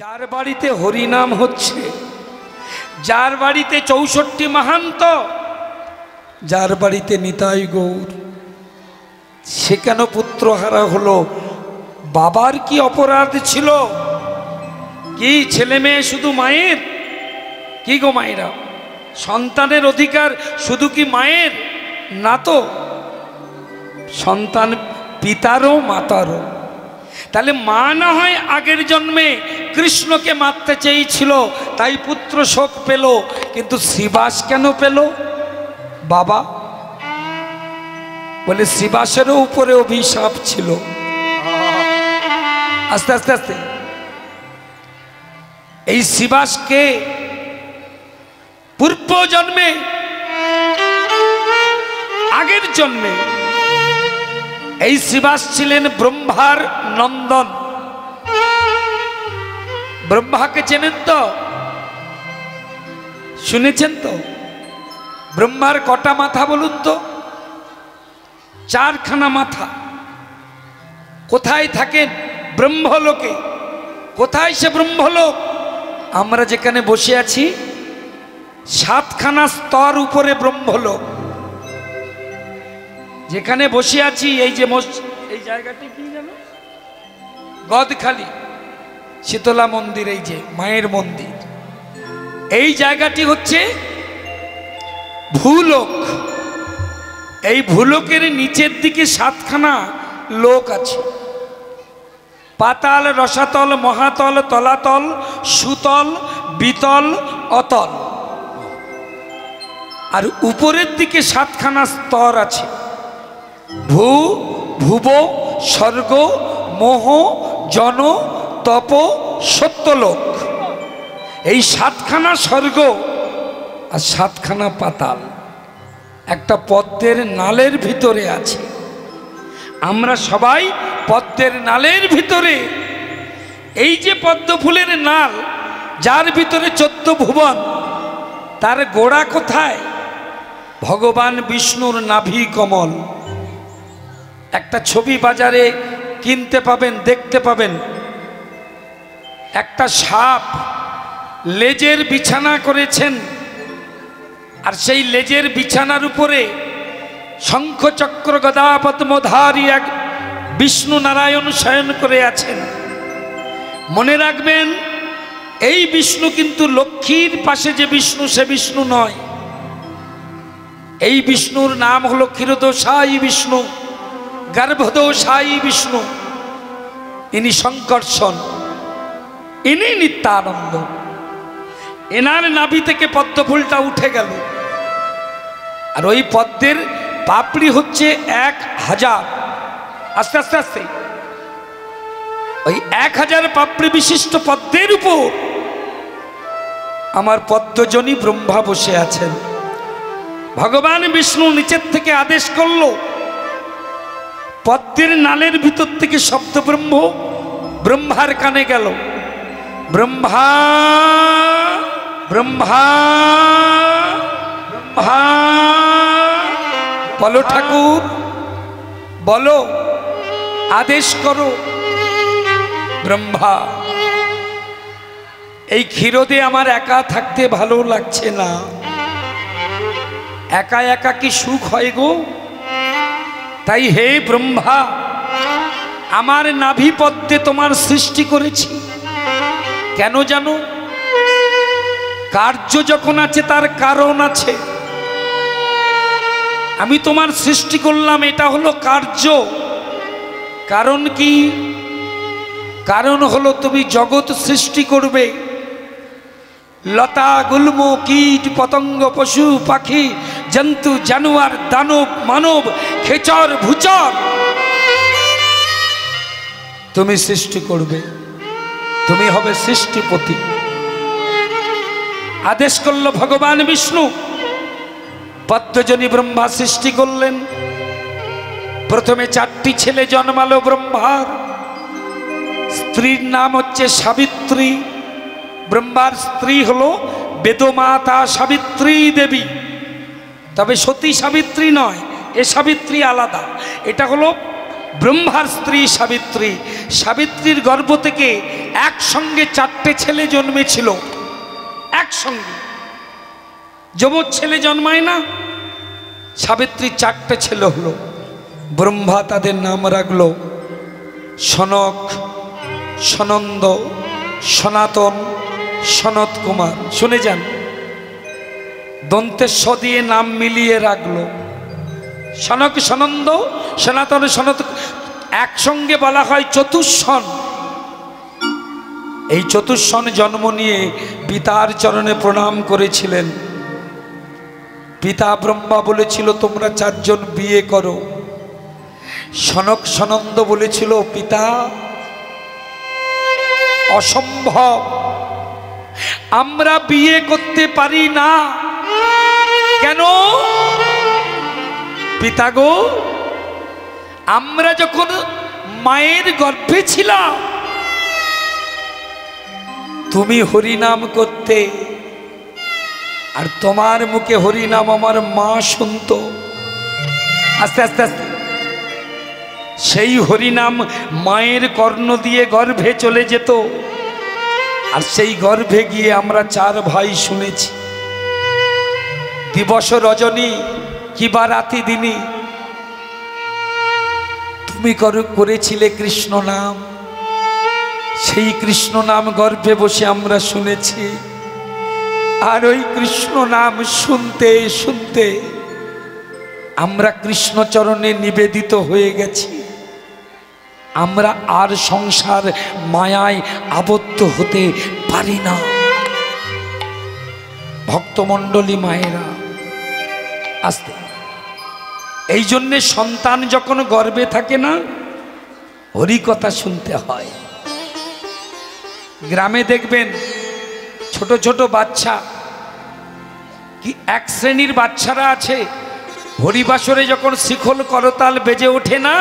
যার বাড়িতে হরিনাম হচ্ছে, যার বাড়িতে 64 মাহান্ত, যার বাড়িতে নিতাই গৌর, সে কেন পুত্রহারা হলো? বাবার কি অপরাধ ছিল? কি ছেলে মেয়ে শুধু মায়ের? কি গো মায়েরা, সন্তানের অধিকার শুধু কি মায়ের? না তো, সন্তান পিতারও মাতারও। তাহলে মা না হয় আগের জন্মে কৃষ্ণকে মারতে চেয়েছিল, তাই পুত্র শোক পেল, কিন্তু শ্রীবাস কেন পেল? বাবা বলে শ্রীবাসেরও উপরে অভিশাপ ছিল। আস্তে আস্তে আস্তে এই শ্রীবাসকে পূর্ব জন্মে, আগের জন্মে এই শ্রীবাস ছিলেন ব্রহ্মার নন্দন। ব্রহ্মাকে চেনেন তো? শুনেছেন তো? ব্রহ্মার কটা মাথা বলুন তো? 4খানা মাথা। কোথায় থাকেন? ব্রহ্মলোকে। কোথায় সে ব্রহ্মলোক? আমরা যেখানে বসে আছি 7খানা স্তর উপরে ব্রহ্মলোক। যেখানে বসে আছি এই যে এই জায়গাটি কি জানো? গদখালি শীতলা মন্দির, এই যে মায়ের মন্দির, এই জায়গাটি হচ্ছে ভূলোক। এই ভূলোকের নিচের দিকে 7খানা লোক আছে। পাতাল, রসাতল, মহাতল, তলাতল, সুতল, বিতল, অতল। আর উপরের দিকে 7খানা স্তর আছে। ভূ, ভুব, স্বর্গ, মোহ, জন, তপ, সত্যলোক। এই 7খানা স্বর্গ আর 7খানা পাতাল একটা পদ্মের নালের ভিতরে আছে। আমরা সবাই পদ্মের নালের ভিতরে। এই যে পদ্ম ফুলের নাল, যার ভিতরে 14 ভুবন, তার গোড়া কোথায়? ভগবান বিষ্ণুর নাভি কমল। একটা ছবি বাজারে কিনতে পাবেন, দেখতে পাবেন, একটা সাপ লেজের বিছানা করেছেন, আর সেই লেজের বিছানার উপরে শঙ্খ চক্র গদা পদ্মধারী এক বিষ্ণু নারায়ণ শয়ন করে আছেন। মনে রাখবেন, এই বিষ্ণু কিন্তু লক্ষ্মীর পাশে যে বিষ্ণু, সে বিষ্ণু নয়। এই বিষ্ণুর নাম হলো ক্ষীরদোষায়ী বিষ্ণু, গর্ভদোষায়ী বিষ্ণু। ইনি সংকর্ষণ, ইনি নিত্যানন্দ। এনার নাভি থেকে পদ্ম ফুলটা উঠে গেল, আর ওই পদ্মের পাপড়ি হচ্ছে 1000। আস্তে আস্তে আস্তে ওই 1000 পাপড়ি বিশিষ্ট পদ্মের উপর আমার পদ্মজনী ব্রহ্মা বসে আছেন। ভগবান বিষ্ণু নিচের থেকে আদেশ করল, পদ্মের নালের ভিতর থেকে শব্দ ব্রহ্ম ব্রহ্মার কানে গেল। ব্রহ্মা ব্রহ্মা ব্রহ্মা। বলো ঠাকুর, বলো, আদেশ করো। ব্রহ্মা, এই ক্ষীরদে আমার একা থাকতে ভালো লাগছে না। একা একা কি সুখ হয় গো? তাই হে ব্রহ্মা, আমার নাভি পদ্মে তোমার সৃষ্টি করেছি। কেন জানো? কার্য যখন আছে তার কারণ আছে। আমি তোমার সৃষ্টি করলাম, এটা হলো কার্য। কারণ কি? কারণ হলো তুমি জগৎ সৃষ্টি করবে। লতা, গুল্ম, কীট, পতঙ্গ, পশু, পাখি, জন্তু, জানোয়ার, দানব, মানব, খেচর, ভুচর তুমি সৃষ্টি করবে। তুমি হবে সৃষ্টিপতি। আদেশ করল ভগবান বিষ্ণু। পদ্মজনী ব্রহ্মা সৃষ্টি করলেন। প্রথমে 4টি ছেলে জন্মালো ব্রহ্মার। স্ত্রীর নাম হচ্ছে সাবিত্রী। ব্রহ্মার স্ত্রী হলো বেদমাতা সাবিত্রী দেবী। তবে সতী সাবিত্রী নয়, এ সাবিত্রী আলাদা। এটা হলো ব্রহ্মার স্ত্রী সাবিত্রী, সাবিত্রীর গর্ভ থেকে একসঙ্গে 4টে ছেলে জন্মেছিল। একসঙ্গে যমজ ছেলে জন্মায় না, সাবিত্রীর 4টে ছেলে হলো। ব্রহ্মা তাদের নাম রাখলো সনক, সনন্দ, সনাতন, সনত কুমার। শুনে যান, দন্তেশ্ব দিয়ে নাম মিলিয়ে রাখলো। সনক, সনন্দ, সনাতন, সনত, একসঙ্গে বলা হয় চতুষ্ষণ। এই চতুষ্ষণ জন্ম নিয়ে পিতার চরণে প্রণাম করেছিলেন। পিতা ব্রহ্মা বলেছিল তোমরা 4 জন বিয়ে করো। সনক সনন্দ বলেছিল পিতা অসম্ভব, আমরা বিয়ে করতে পারি না। কেন? পিতা গো, আমরা যখন মায়ের গর্ভে ছিলাম তুমি হরিনাম করতে, আর তোমার মুখে হরিনাম আমার মা শুনতো। আস্তে আস্তে আস্তে সেই হরিনাম মায়ের কর্ণ দিয়ে গর্ভে চলে যেত, আর সেই গর্ভে গিয়ে আমরা 4 ভাই শুনেছি। দিবস রজনী কিবা রাতি দিনী তুমি করেছিলে কৃষ্ণ নাম, সেই কৃষ্ণ নাম গর্ভে বসে আমরা শুনেছি। আর ওই কৃষ্ণ নাম শুনতে শুনতে আমরা কৃষ্ণচরণে নিবেদিত হয়ে গেছি। আমরা আর সংসার মায়ায় আবদ্ধ হতে পারি না। ভক্তমণ্ডলী মায়েরা, আস্তে, এই জন্যে সন্তান যখন গর্ভে থাকে না, হরিকথা শুনতে হয়। গ্রামে দেখবেন ছোট ছোট বাচ্চা, কি 1 শ্রেণীর বাচ্চারা আছে, হরিবাসরে যখন শিখল করতাল বেজে ওঠে না,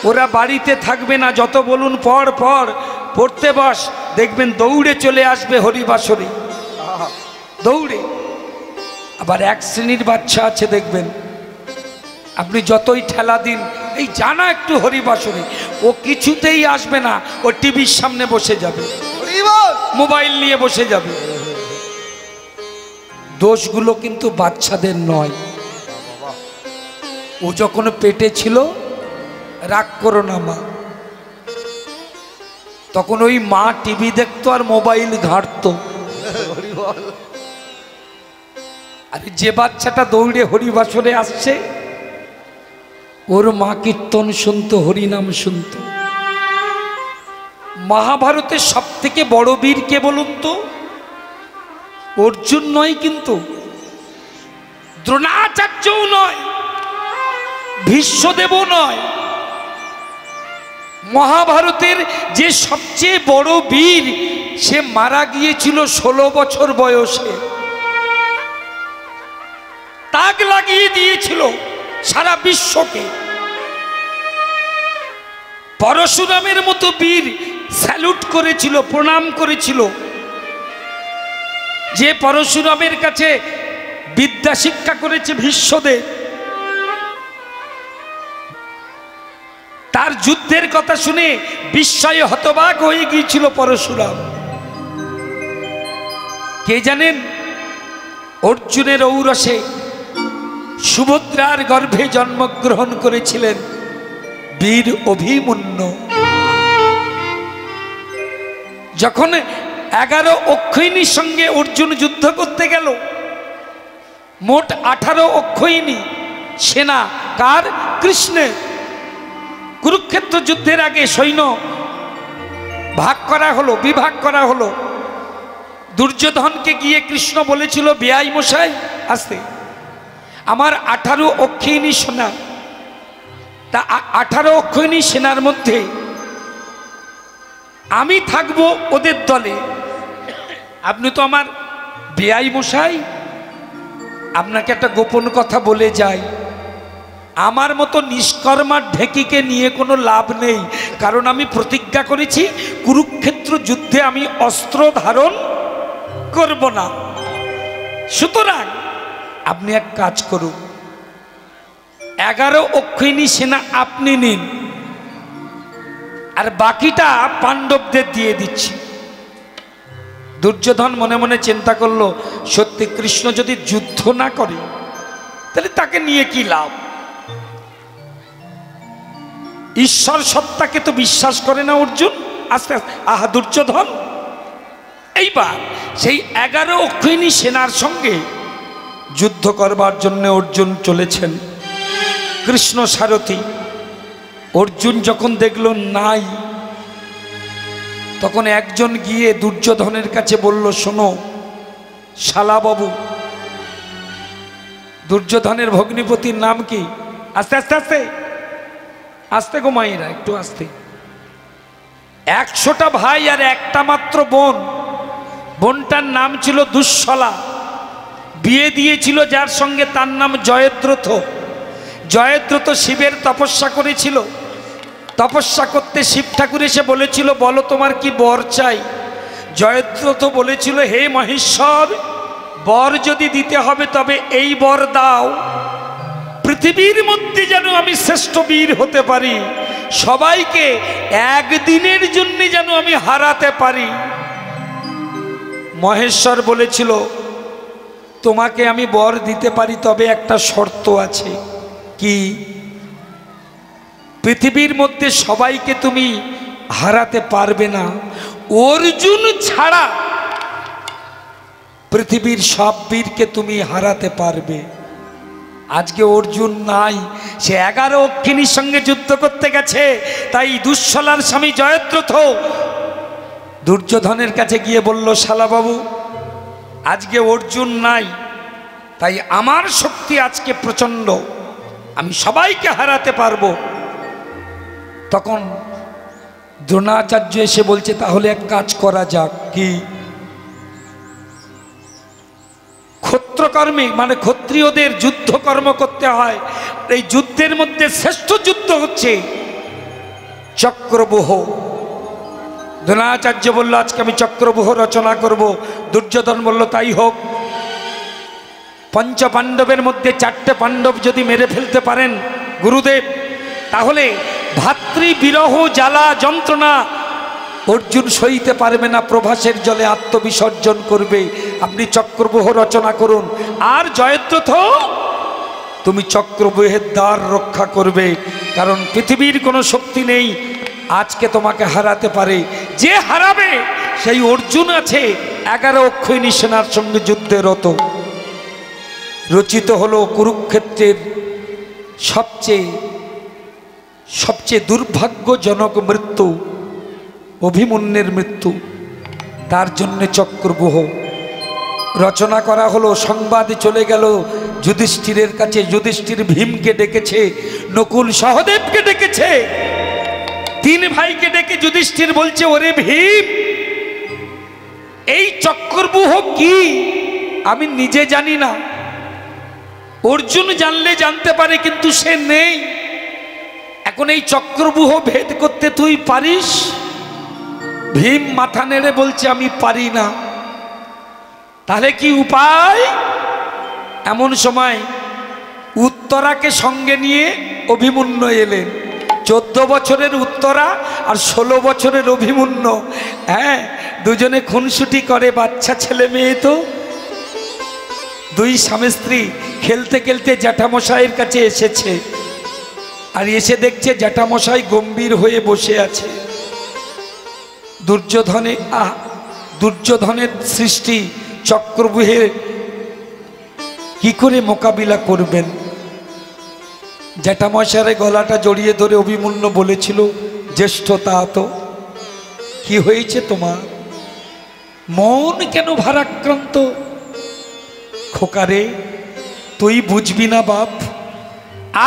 ওরা বাড়িতে থাকবে না, যত বলুন পড় পড়, পড়তে বস, দেখবেন দৌড়ে চলে আসবে হরিবাসরে, দৌড়ে। আবার 1 শ্রেণীর বাচ্চা আছে দেখবেন, আপনি যতই ঠেলা দিন, এই জানা একটু হরিবাসরে, ও কিছুতেই আসবে না, ও টিভির সামনে বসে যাবে, মোবাইল নিয়ে বসে যাবে। দোষগুলো কিন্তু বাচ্চাদের নয়। ও যখন পেটে ছিল, রাগ করো না মা, তখন ওই মা টিভি দেখতো আর মোবাইল ঘাঁটতো। আর যে বাচ্চাটা দৌড়ে হরিবাসরে আসছে, ওর মা কীর্তন শুনতো, হরিনাম শুনতো। মহাভারতের সব থেকে বড় বীর কে বলুন তো? অর্জুন নয়, কিন্তু দ্রোণাচার্যও নয়, ভীষ্মদেবও নয়। মহাভারতের যে সবচেয়ে বড় বীর, সে মারা গিয়েছিল 16 বছর বয়সে। তাক লাগিয়ে দিয়েছিল সারা বিশ্বকে। পরশুরামের মতো বীর স্যালুট করেছিল, প্রণাম করেছিল। যে পরশুরামের কাছে বিদ্যা শিক্ষা করেছে ভীষ্মদেব, তার যুদ্ধের কথা শুনে বিস্ময়ে হতবাক হয়ে গিয়েছিল পরশুরাম। কে জানেন? অর্জুনের ঔরসে সুভদ্রার গর্ভে জন্মগ্রহণ করেছিলেন বীর অভিমন্যু। যখন 11 অক্ষয়িনীর সঙ্গে অর্জুন যুদ্ধ করতে গেল, মোট 18 অক্ষয়িনী সেনা কার? কৃষ্ণের। কুরুক্ষেত্র যুদ্ধের আগে সৈন্য ভাগ করা হলো, বিভাগ করা হলো। দুর্যোধনকে গিয়ে কৃষ্ণ বলেছিল, বেয়াই মশাই আসতে, আমার 18 অক্ষয়িনী সেনা, তা 18 অক্ষয়িনী সেনার মধ্যে আমি থাকবো ওদের দলে। আপনি তো আমার বেয়াই মশাই, আপনাকে একটা গোপন কথা বলে যাই, আমার মতো নিষ্কর্মার ঢেকিকে নিয়ে কোনো লাভ নেই, কারণ আমি প্রতিজ্ঞা করেছি কুরুক্ষেত্র যুদ্ধে আমি অস্ত্র ধারণ করব না। সুতরাং আপনি এক কাজ করুন, 11 অক্ষয়িনী সেনা আপনি নিন, আর বাকিটা পাণ্ডবদের দিয়ে দিচ্ছি। দুর্যোধন মনে মনে চিন্তা করলো, সত্যি কৃষ্ণ যদি যুদ্ধ না করে তাহলে তাকে নিয়ে কি লাভ? ঈশ্বর সত্তাকে তো বিশ্বাস করে না অর্জুন। আস্তে আস্তে আহা দুর্যোধন। এইবার সেই 11 অক্ষৌহিণী সেনার সঙ্গে যুদ্ধ করবার জন্য অর্জুন চলেছেন। কৃষ্ণ সারথি। অর্জুন যখন দেখল নাই, তখন একজন গিয়ে দুর্যোধনের কাছে বলল, শোনো শালাবাবু, দুর্যোধনের ভগ্নিপতির নাম কি? আস্তে আস্তে আস্তে আস্তে গো মায়েরা, একটু আস্তে। 100টা ভাই আর একটা মাত্র বোন। বোনটার নাম ছিল দুঃশলা। বিয়ে দিয়েছিল যার সঙ্গে, তার নাম জয়দ্রথ। জয়দ্রথ শিবের তপস্যা করেছিল। তপস্যা করতে শিব ঠাকুর এসে বলেছিল, বলো তোমার কি বর চাই? জয়দ্রথ বলেছিল, হে মহেশ্বর, বর যদি দিতে হবে তবে এই বর দাও, পৃথিবীর মধ্যে যেন আমি শ্রেষ্ঠ বীর হতে পারি, সবাইকে একদিনের জন্য যেন আমি হারাতে পারি। মহেশ্বর বলেছিল, তোমাকে আমি বর দিতে পারি, তবে একটা শর্ত আছে। কি? পৃথিবীর মধ্যে সবাইকে তুমি হারাতে পারবে না, অর্জুন ছাড়া পৃথিবীর সব বীরকে তুমি হারাতে পারবে। আজকে অর্জুন নাই, সে 11 অক্ষিণীর সঙ্গে যুদ্ধ করতে গেছে। তাই দুঃশলার স্বামী জয়দ্রথ দুর্যোধনের কাছে গিয়ে বলল, শালাবাবু, আজকে অর্জুন নাই, তাই আমার শক্তি আজকে প্রচণ্ড, আমি সবাইকে হারাতে পারবো। তখন দ্রোণাচার্য এসে বলছে, তাহলে এক কাজ করা যাক। কি? ক্ষত্রকর্মে মানে ক্ষত্রিয়দের যুদ্ধকর্ম করতে হয়। এই যুদ্ধের মধ্যে শ্রেষ্ঠ যুদ্ধ হচ্ছে চক্রব্যূহ। দ্রোণাচার্য বলল, আজকে আমি চক্রব্যূহ রচনা করব। দুর্যোধন বলল, তাই হোক। পঞ্চ পাণ্ডবের মধ্যে 4টে পাণ্ডব যদি মেরে ফেলতে পারেন গুরুদেব, তাহলে ভাতৃবিরহ জ্বালা যন্ত্রণা অর্জুন সইতে পারবে না, প্রভাসের জলে আত্মবিসর্জন করবে। আপনি চক্রব্যূহ রচনা করুন। আর জয়দ্রথ, তুমি চক্রব্যূহের দ্বার রক্ষা করবে, কারণ পৃথিবীর কোনো শক্তি নেই আজকে তোমাকে হারাতে পারে। যে হারাবে সেই অর্জুন আছে 11 অক্ষৌহিণী সেনার সঙ্গে যুদ্ধে রত। রচিত হলো কুরুক্ষেত্রের সবচেয়ে দুর্ভাগ্যজনক মৃত্যু, অভিমন্যুর মৃত্যু। তার জন্যে চক্রব্যূহ রচনা করা হলো। সংবাদে চলে গেল যুধিষ্ঠিরের কাছে। যুধিষ্ঠির ভীমকে ডেকেছে, নকুল সহদেবকে ডেকেছে, 3 ভাইকে ডেকে যুধিষ্ঠির বলছে, ওরে ভীম, এই চক্রব্যূহ কি আমি নিজে জানি না, অর্জুন জানলে জানতে পারে, কিন্তু সে নেই। এখন এই চক্রব্যূহ ভেদ করতে তুই পারিস? ভীম মাথা নেড়ে বলছে, আমি পারি না। তাহলে কি উপায়? এমন সময় উত্তরাকে সঙ্গে নিয়ে অভিমন্যু এলেন। 14 বছরের উত্তরা আর 16 বছরের অভিমন্যু। হ্যাঁ, দুজনে খুনসুটি করে, বাচ্চা ছেলে মেয়ে তো। 2 স্বামী স্ত্রী খেলতে খেলতে জ্যাঠামশাইয়ের কাছে এসেছে, আর এসে দেখছে জ্যাঠামশাই গম্ভীর হয়ে বসে আছে। দুর্যোধনের সৃষ্টি চক্রব্যূহে কি করে মোকাবিলা করবেন? জ্যাঠামশাইয়ের গলাটা জড়িয়ে ধরে অভিমন্যু বলেছিল, জ্যেষ্ঠ তাতো, কি হয়েছে তোমার? মন কেন ভারাক্রান্ত? খোকারে, তুই বুঝবি না বাপ,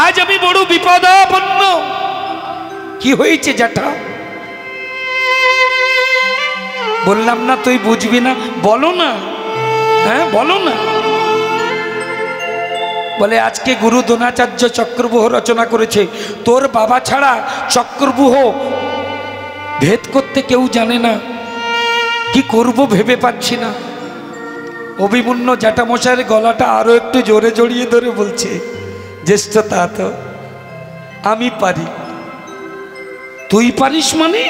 আজ আমি বড় বিপদাপন্ন। কি হয়েছে জ্যাঠা? বললাম না তুই বুঝবি না, বলো না। হ্যাঁ বলো না। বলে, আজকে গুরু দ্রোণাচার্য চক্রব্যূহ রচনা করেছে, তোর বাবা ছাড়া চক্রব্যূহ ভেদ করতে কেউ জানে না, কি করব ভেবে পাচ্ছি না। অভিমন্যু জ্যাঠামশাইয়ের গলাটা আরো একটু জোরে জড়িয়ে ধরে বলছে, জ্যেষ্ঠ তাতো, আমি পারি। তুই পারিস মানে?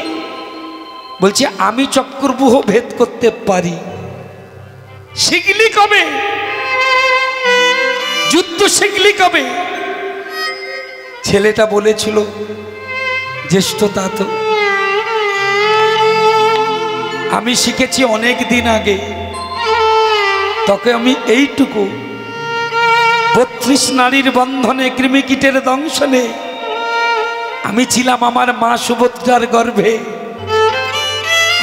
বলছে আমি চক্রব্যূহ ভেদ করতে পারি। শিখলি কবে? যুদ্ধ শিখলি কবে? ছেলেটা বলেছিল জ্যেষ্ঠ তা তো আমি শিখেছি অনেক দিন আগে, তোকে আমি এইটুকু 32 নারীর বন্ধনে কৃমিকীটের দংশনে আমি ছিলাম আমার মা সুভদ্রার গর্ভে।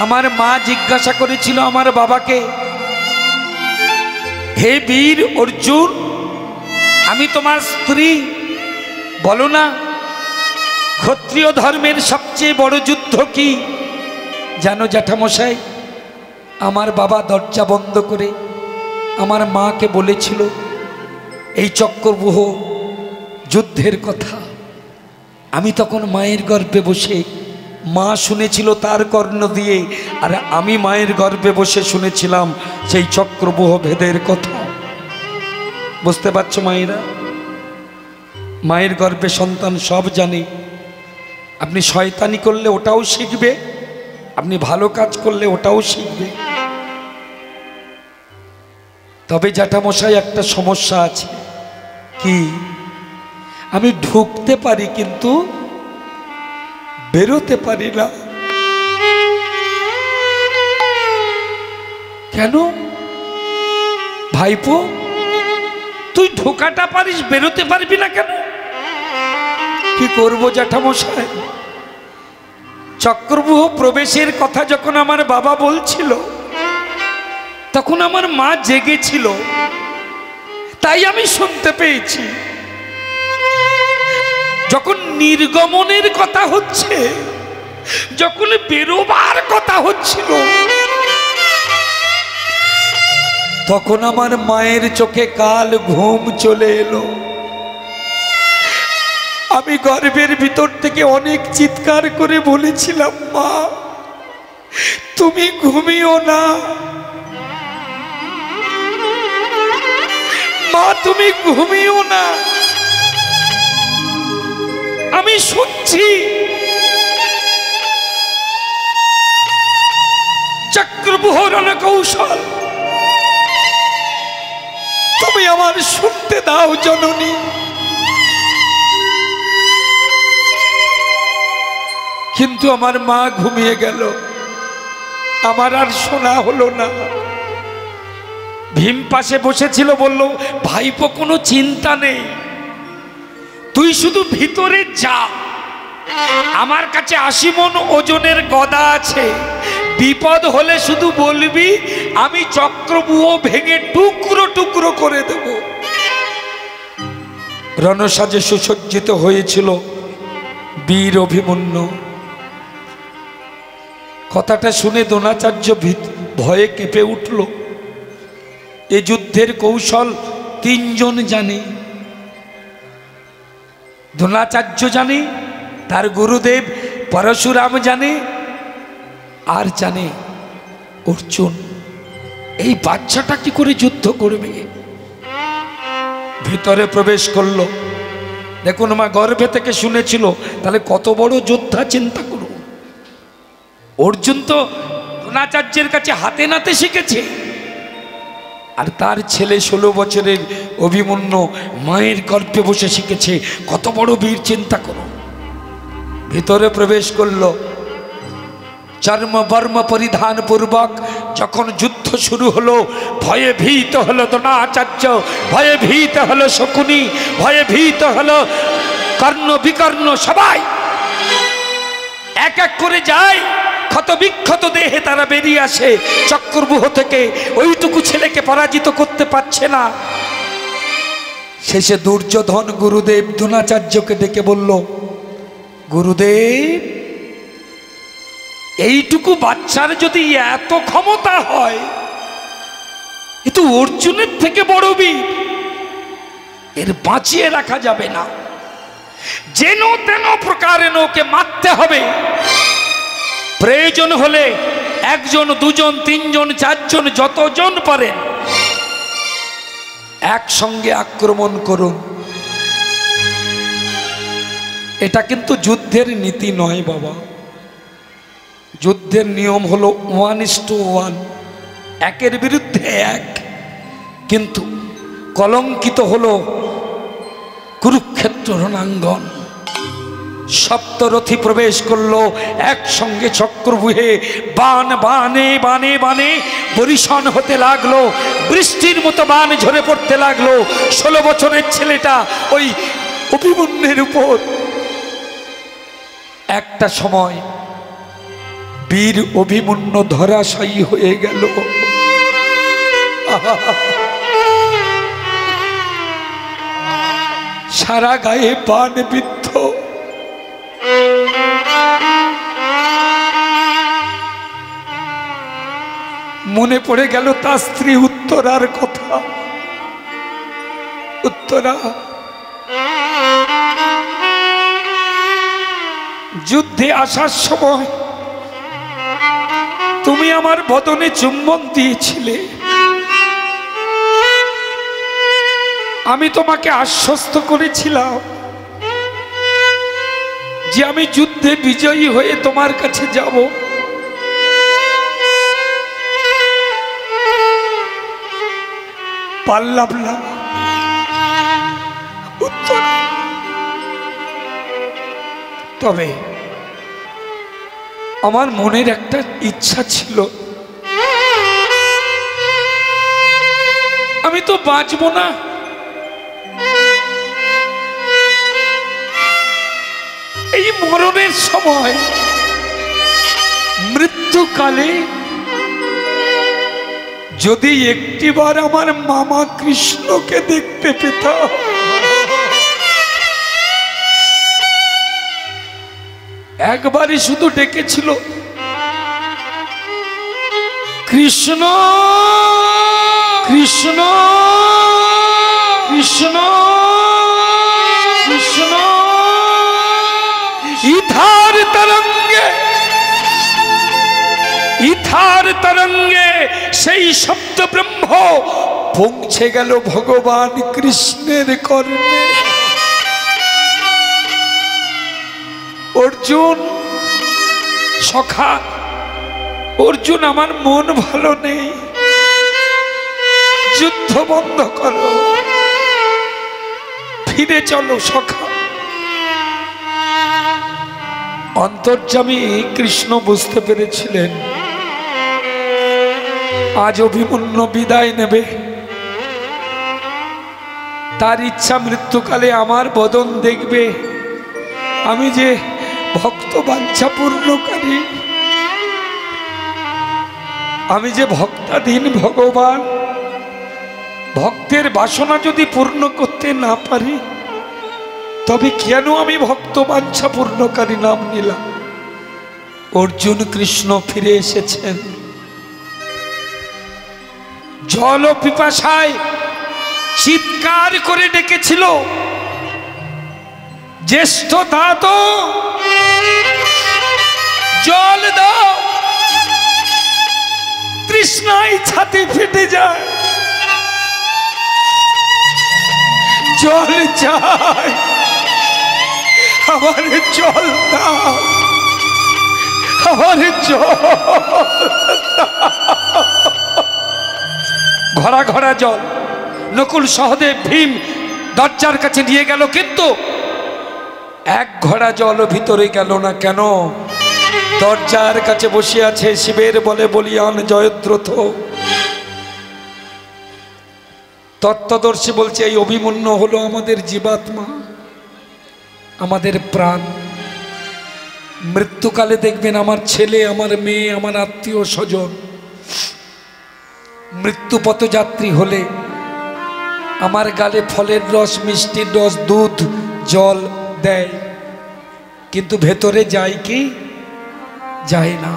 আমার মা জিজ্ঞাসা করেছিল আমার বাবাকে, হে বীর অর্জুন, আমি তোমার স্ত্রী, বলো না ক্ষত্রিয় ধর্মের সবচেয়ে বড় যুদ্ধ কি? জানো জ্যাঠামশাই, আমার বাবা দরজা বন্ধ করে আমার মাকে বলেছিল এই চক্রব্যূহ যুদ্ধের কথা। আমি তখন মায়ের গর্ভে বসে, মা শুনেছিল তার কর্ণ দিয়ে, আর আমি মায়ের গর্ভে বসে শুনেছিলাম সেই চক্রব্যূহ ভেদের কথা। বুঝতে পারছো মায়েরা? মায়ের গর্ভে সন্তান সব জানে। আপনি শয়তানি করলে ওটাও শিখবে, আপনি ভালো কাজ করলে ওটাও শিখবে। তবে জ্যাঠামশাই একটা সমস্যা আছে। কি? আমি ঢুকতে পারি কিন্তু বেরোতে পারি না। কেন ভাইপো? তুই ঢোকাটা পারিস, বেরোতে পারবি না কেন? কি করবো জ্যাঠামশাই? চক্রব্যূহ প্রবেশের কথা যখন আমার বাবা বলছিল তখন আমার মা জেগেছিল, তাই আমি শুনতে পেয়েছি। যখন নির্গমনের কথা হচ্ছে, যখন বেরোবার কথা হচ্ছিল, তখন আমার মায়ের চোখে কাল ঘুম চলে এলো। আমি গর্ভের ভিতর থেকে অনেক চিৎকার করে বলেছিলাম, মা তুমি ঘুমিও না, মা তুমি ঘুমিও না। আমি শুনছি চক্রব্যূহ রণকৌশল, তুমি আমার শুনতে দাও জননী। কিন্তু আমার মা ঘুমিয়ে গেল, আমার আর শোনা হলো না। ভীম পাশে বসেছিল, বলল, ভাইপো কোনো চিন্তা নেই, তুই শুধু ভিতরে যা, আমার কাছে 80 মণ ওজনের গদা আছে, বিপদ হলে শুধু বলবি, আমি চক্রব্যূহ ভেঙে টুকরো টুকরো করে দেব। রণসাজে সুসজ্জিত হয়েছিল বীর অভিমন্যু। কথাটা শুনে দ্রোণাচার্য ভয়ে কেঁপে উঠল। এ যুদ্ধের কৌশল 3 জন জানে। দ্রোণাচার্য জানে, তার গুরুদেব পরশুরাম জানে, আর জানে অর্জুন। এই বাচ্চাটা কি করে যুদ্ধ করবে? ভিতরে প্রবেশ করলো। দেখুন মা গর্ভে থেকে শুনেছিল, তাহলে কত বড় যোদ্ধা চিন্তা করুন। অর্জুন তো দ্রোণাচার্যের কাছে হাতে নাতে শিখেছে, আর তার ছেলে 16 বছরের অভিমন্যু মায়ের গর্ভে বসে শিখেছে। কত বড় বীর চিন্তা করো। ভিতরে প্রবেশ করলো। চর্ম বর্ম পরিধান পূর্বক যখন যুদ্ধ শুরু হলো, ভয়ে ভীত হলো দ্রোণাচার্য, ভয়ে ভীত হলো শকুনি, ভয়ে ভীত হলো কর্ণ বিকর্ণ। সবাই এক এক করে যায়, ক্ষত বিক্ষত দেহে তারা বেরিয়ে আসে চক্রব্যূহ থেকে। ওইটুকু ছেলেকে পরাজিত করতে পারছে না। শেষে দুর্যোধন গুরুদেব দ্রোণাচার্যকে ডেকে বলল, গুরুদেব, এইটুকু বাচ্চার যদি এত ক্ষমতা হয়, এ তো অর্জুনের থেকে বড় বীর, এর বাঁচিয়ে রাখা যাবে না, যেন তেন প্রকারে ওকে মারতে হবে। প্রয়োজন হলে 1 জন 2 জন 3 জন 4 জন যতজন পারেন একসঙ্গে আক্রমণ করুন। এটা কিন্তু যুদ্ধের নীতি নয় বাবা। যুদ্ধের নিয়ম হলো 1:1, একের বিরুদ্ধে এক। কিন্তু কলঙ্কিত হলো কুরুক্ষেত্র রণাঙ্গন। সপ্তরথী প্রবেশ করলো একসঙ্গে চক্রব্যূহে, বান বানে বানে বানে বরিশন হতে লাগলো, বৃষ্টির মতো বান ঝরে পড়তে লাগলো। 16 বছরের ছেলেটা ওই অভিমন্যুর উপর। একটা সময় বীর অভিমন্যু ধরাশায়ী হয়ে গেল। সারা গায়ে বান বিদ্ধ। মনে পড়ে গেল তার স্ত্রী উত্তরার কথা। উত্তরা, যুদ্ধে আসার সময় তুমি আমার বদনে চুম্বন দিয়েছিলে, আমি তোমাকে আশ্বস্ত করেছিলাম যে আমি যুদ্ধে বিজয়ী হয়ে তোমার কাছে যাব। পারলাম না। উত্তর, তবে আমার মনের একটা ইচ্ছা ছিল, আমি তো বাঁচব না, এই মরণের সময় মৃত্যুকালে যদি একটিবার আমার মামা কৃষ্ণকে দেখতে পেতাম। একবারই শুধু ডেকেছিল, কৃষ্ণ কৃষ্ণ কৃষ্ণ কৃষ্ণ। ইথার তরঙ্গে ইথার তরঙ্গে সেই শব্দ ব্রহ্ম পৌঁছে গেল ভগবান কৃষ্ণের কর্ণে। অর্জুন, সখা অর্জুন, আমার মন ভালো নেই, যুদ্ধ বন্ধ করো, ফিরে চলো সখা। অন্তর্যামী কৃষ্ণ বুঝতে পেরেছিলেন আজ অভিমন্যু বিদায় নেবে। তার ইচ্ছা মৃত্যুকালে আমার বদন দেখবে। আমি যে ভক্ত বাঞ্ছা পূর্ণকারী, আমি যে ভক্তাধীন ভগবান, ভক্তের বাসনা যদি পূর্ণ করতে না পারি তবে কেন আমি ভক্ত বাঞ্ছা পূর্ণকারী নাম নিলাম। অর্জুন কৃষ্ণ ফিরে এসেছেন। জল পিপাসায় চিৎকার করে ডেকেছিল, জ্যেষ্ঠ দাত জল দাও। তৃষ্ণায় ছাতি ফেটে যায়, জল চাই, আমার জল দাও, আমার জল। ঘরা ঘরা জল। নকুল সহদেব ভীম দরজার কাছে নিয়ে গেল, কিন্তু এক ঘড়া জল ভিতরে গেল না। কেন? দরজার কাছে বসে আছে শিবের বলে বলিয়ান জয়দ্রথ। তত্ত্বদর্শী বলছে এই অভিমন্যু হলো আমাদের জীবাত্মা, আমাদের প্রাণ। মৃত্যুকালে দেখবেন আমার ছেলে, আমার মেয়ে, আমার আত্মীয় স্বজন মৃত্যু পথযাত্রী হলে আমার গালে ফলের রস, মিষ্টির রস, দুধ, জল দেয়, কিন্তু ভেতরে যায় কি? যায় না।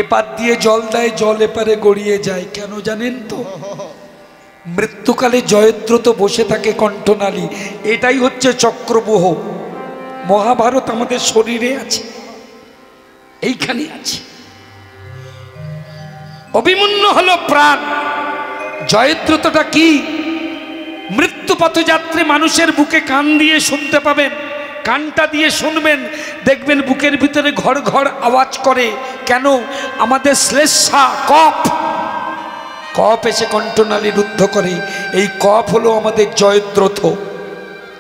এপার দিয়ে জল দেয়, জল এপারে গড়িয়ে যায়। কেন জানেন তো? মৃত্যুকালে জয়দ্রথ বসে থাকে কণ্ঠনালী। এটাই হচ্ছে চক্রব্যূহ। মহাভারত আমাদের শরীরে আছে, এইখানে আছে। অভিমন্যু হলো প্রাণ। জয়দ্রথটা কি? মৃত্যু পথযাত্রী মানুষের বুকে কান দিয়ে শুনতে পাবেন কানটা দিয়ে শুনবেন, দেখবেন বুকের ভিতরে ঘর ঘর আওয়াজ করে। কেন? আমাদের শ্লেষ্মা কফ, কফ এসে কণ্ঠনালী রুদ্ধ করে। এই কফ হলো আমাদের জয়দ্রথ,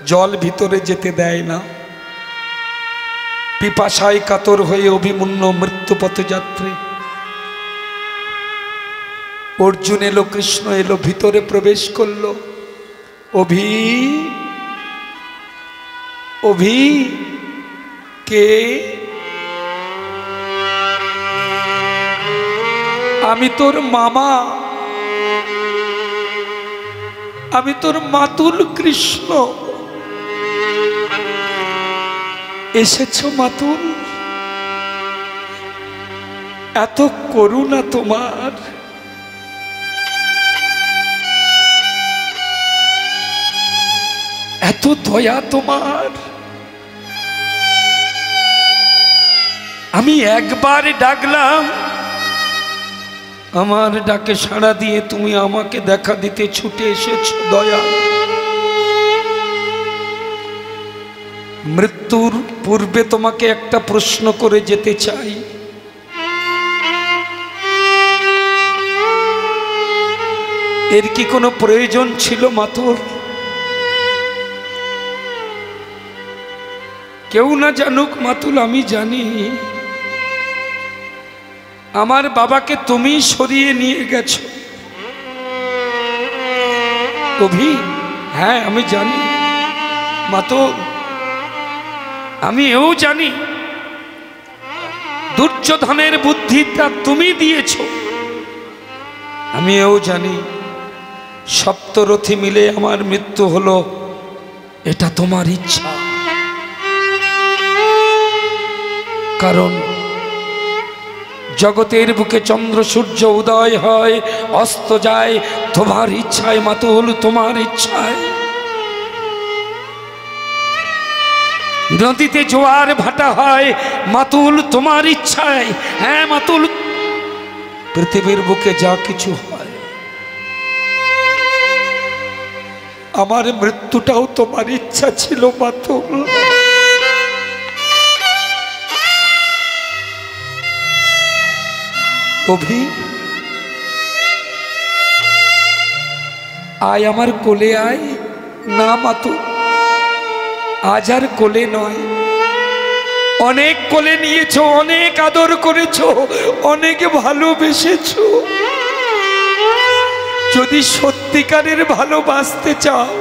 জল ভিতরে যেতে দেয় না। পিপাসায় কাতর হয়ে অভিমন্য মৃত্যুপথযাত্রী অর্জুন এলো, কৃষ্ণ এলো, ভিতরে প্রবেশ করলো। অভি, অভি কে? আমি তোর মামা, আমি তোর মাতুল কৃষ্ণ। এসেছো মাতুল? এত করুণা তোমার, এত দয়া তোমার। আমি একবার ডাকলাম, আমার ডাকে সাড়া দিয়ে তুমি আমাকে দেখা দিতে ছুটে এসেছো। দয়া, মৃত্যুর পূর্বে তোমাকে একটা প্রশ্ন করে যেতে চাই। এর কি কোনো প্রয়োজন ছিল মাতুল? কেউ না জানুক মাতুল, আমি জানি আমার বাবাকে তুমি সরিয়ে নিয়ে গেছো। অভি, হ্যাঁ আমি জানি মাতুল, আমি এও জানি দুর্যোধনের বুদ্ধিটা তুমি দিয়েছ। আমি এও জানি সপ্তরথী মিলে আমার মৃত্যু হলো, এটা তোমার ইচ্ছা। কারণ জগতের বুকে চন্দ্র সূর্য উদয় হয়, অস্ত যায় তোমার ইচ্ছায় মাতুল, তোমার ইচ্ছায়। নদীতে জোয়ার ভাটা হয় মাতুল, তোমার ইচ্ছায়। হ্যাঁ মাতুল, পৃথিবীর বুকে যা কিছু হয়, আমার মৃত্যুটাও তোমার ইচ্ছা ছিল মাতুল। অভি, আয় আমার কোলে আয়। না মাতুল, আজ আর কোলে নয়। অনেক কোলে নিয়েছো, অনেক আদর করেছো, অনেক ভালোবেসেছো। যদি সত্যিকারের ভালোবাসতে চাও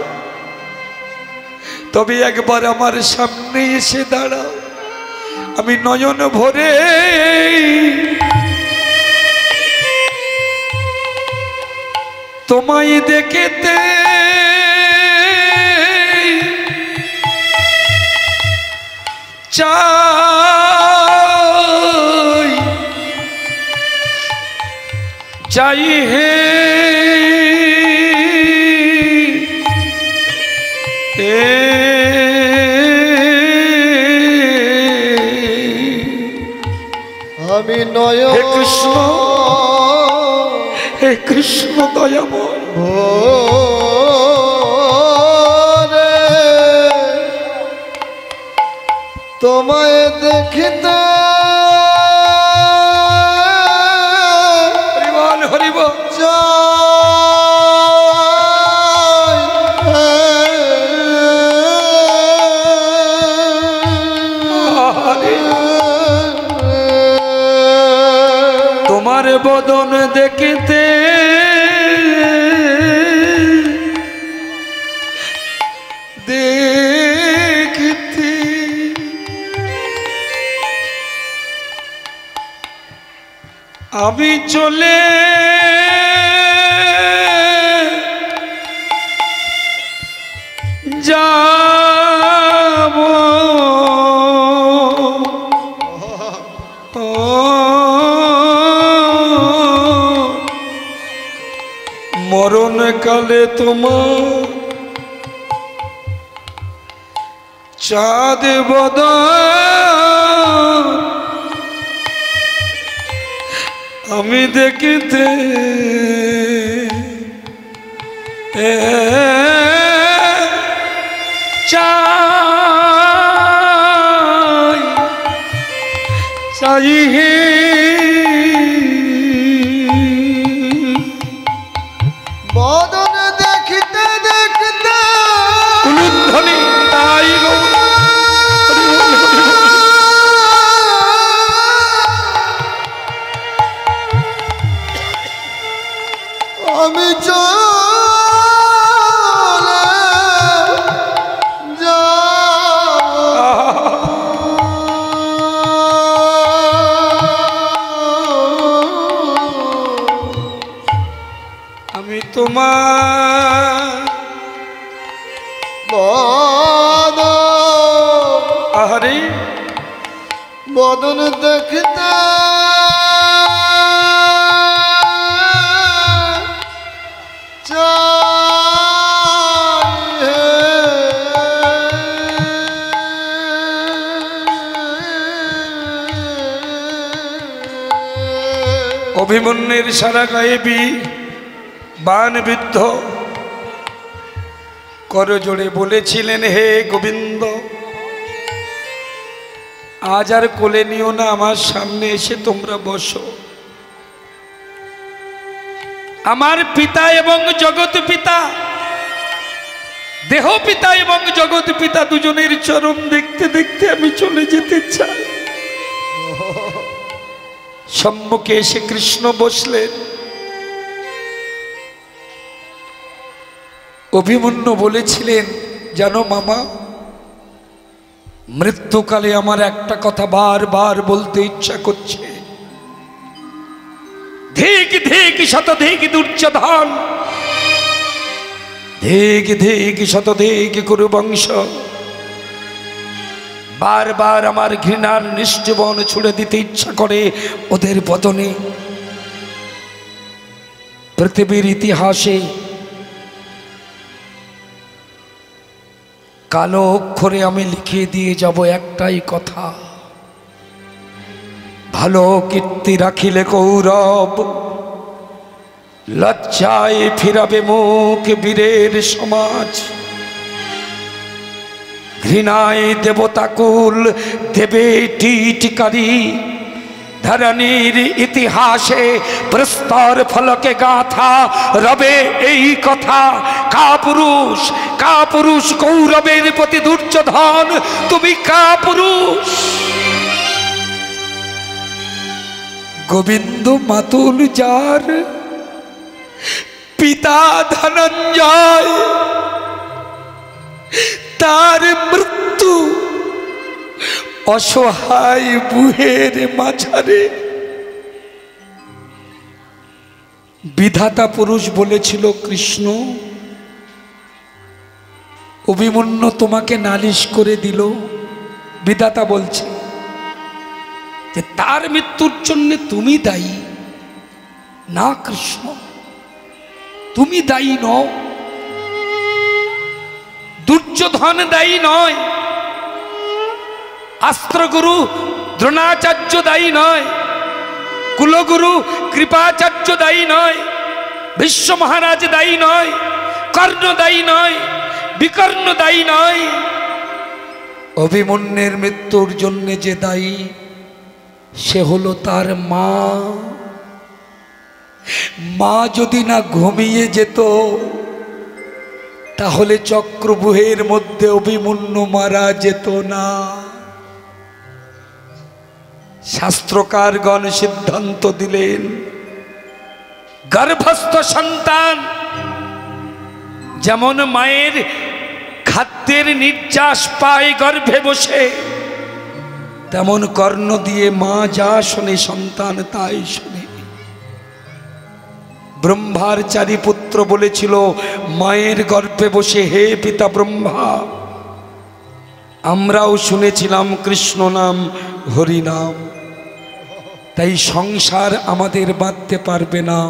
তবে একবার আমার সামনে এসে দাঁড়াও। আমি নয়ন ভরে তোমায় দেখতে চাই, চাই হে আমি নয়ন। হে কৃষ্ণ, হে কৃষ্ণ দয়াময়, তোমায় দেখিতে হরিবল হরিবল তোমার বদন দেখিতে দেখতে আমি চলে যাব মরণকালে তোমার চাঁদ বদন আমি দেখিতে চাই। আমি চলে আমি তোমার আহারে বদন দেখতে অভিমন্যের সারা গায়ে বাণ বিদ্ধ করজোড়ে বলেছিলেন, হে গোবিন্দ, আজ আর কোলে নিও না, আমার সামনে এসে তোমরা বসো। আমার পিতা এবং জগৎ পিতা, দেহ পিতা এবং জগৎ পিতা দুজনের চরণ দেখতে দেখতে আমি চলে যেতে চাই। সম্মুখে এসে কৃষ্ণ বসলেন। অভিমন্যু বলেছিলেন, জানো মামা, মৃত্যুকালে আমার একটা কথা বারবার বলতে ইচ্ছা করছে। ধিক ধিক শতধিক দুর্যোধন, ধিক ধিক শতধিক কুরুবংশ। বারবার আমার ঘৃণার নিষ্ঠীবন ছুড়ে দিতে ইচ্ছা করে ওদের বদনে। পৃথিবীর ইতিহাসে কালো অক্ষরে আমি লিখে দিয়ে যাব একটাই কথা, ভালো কীর্তি রাখিলে কৌরব, লজ্জায় ফিরাবে মুখ বীরের সমাজ। ঘৃণায় দেবতাকুল দেবে টিটকারি, ধরণীর ইতিহাসে প্রস্তর ফলকে গাথা রবে এই কথা, কাপুরুষ কাপুরুষ কৌরবের প্রতি দুর্যোধন, তুমি কাপুরুষ। গোবিন্দ মাতুল যার পিতা ধনঞ্জয়, তার মৃত্যু অসহায় বুহের মাঝারে। বিধাতা পুরুষ বলেছিল, কৃষ্ণ, অভিমন্যু তোমাকে নালিশ করে দিল। বিধাতা বলছে যে তার মৃত্যুর জন্য তুমি দায়ী না কৃষ্ণ, তুমি দায়ী নও, দুর্যোধন দায়ী নয়, আস্ত্রগুরু দ্রোণাচার্য দায়ী নয়, কুলগুরু কৃপাচার্য দায়ী নয়, ভীষ্ম মহারাজ দায়ী নয়, কর্ণ দায়ী নয়, বিকর্ণ দায়ী নয়। অভিমন্যুর মৃত্যুর জন্য যে দায়ী সে হলো তার মা। মা যদি না ঘুমিয়ে যেত তাহলে চক্রবুহের মধ্যে অভিমন্যু মারা যেত না। শাস্ত্রকারগণ সিদ্ধান্ত দিলেন, গর্ভস্থ সন্তান যেমন মায়ের খাদ্যের নির্যাস পায় গর্ভে বসে, তেমন কর্ণ দিয়ে মা যা শোনে সন্তান তাই শোনে। ব্রহ্মার 4 পুত্র বলেছিল মায়ের গর্ভে বসে, হে পিতা ব্রহ্মা, আমরাও শুনেছিলাম কৃষ্ণ নাম হরি নাম, তাই সংসার আমাদের বাঁধতে পারবে না,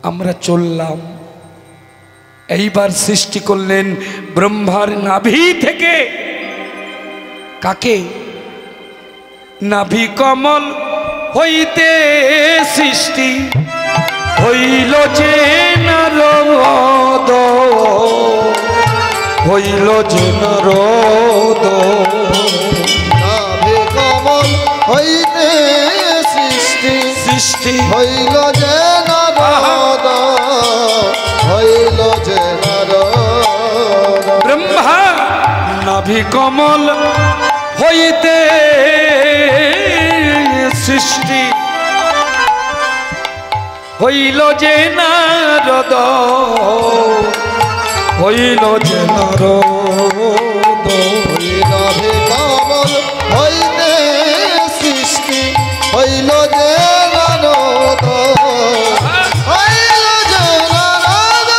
আমরা চললাম। এইবার সৃষ্টি করলেন ব্রহ্মার নাভি থেকে কাকে? নাভি কমল হইতে সৃষ্টি হইল যে নারদ, হইল যে নারদ। নাভি কমল হইতে সৃষ্টি সৃষ্টি হইল যে নারদ, হইল যে নারদ। ব্রহ্মা নাভি কমল হইতে সৃষ্টি হইল যে নারদ, হইল যে নারদ। নাভি কমল হইতে সৃষ্টি হইল যে নারদ, হইল যে নারদ।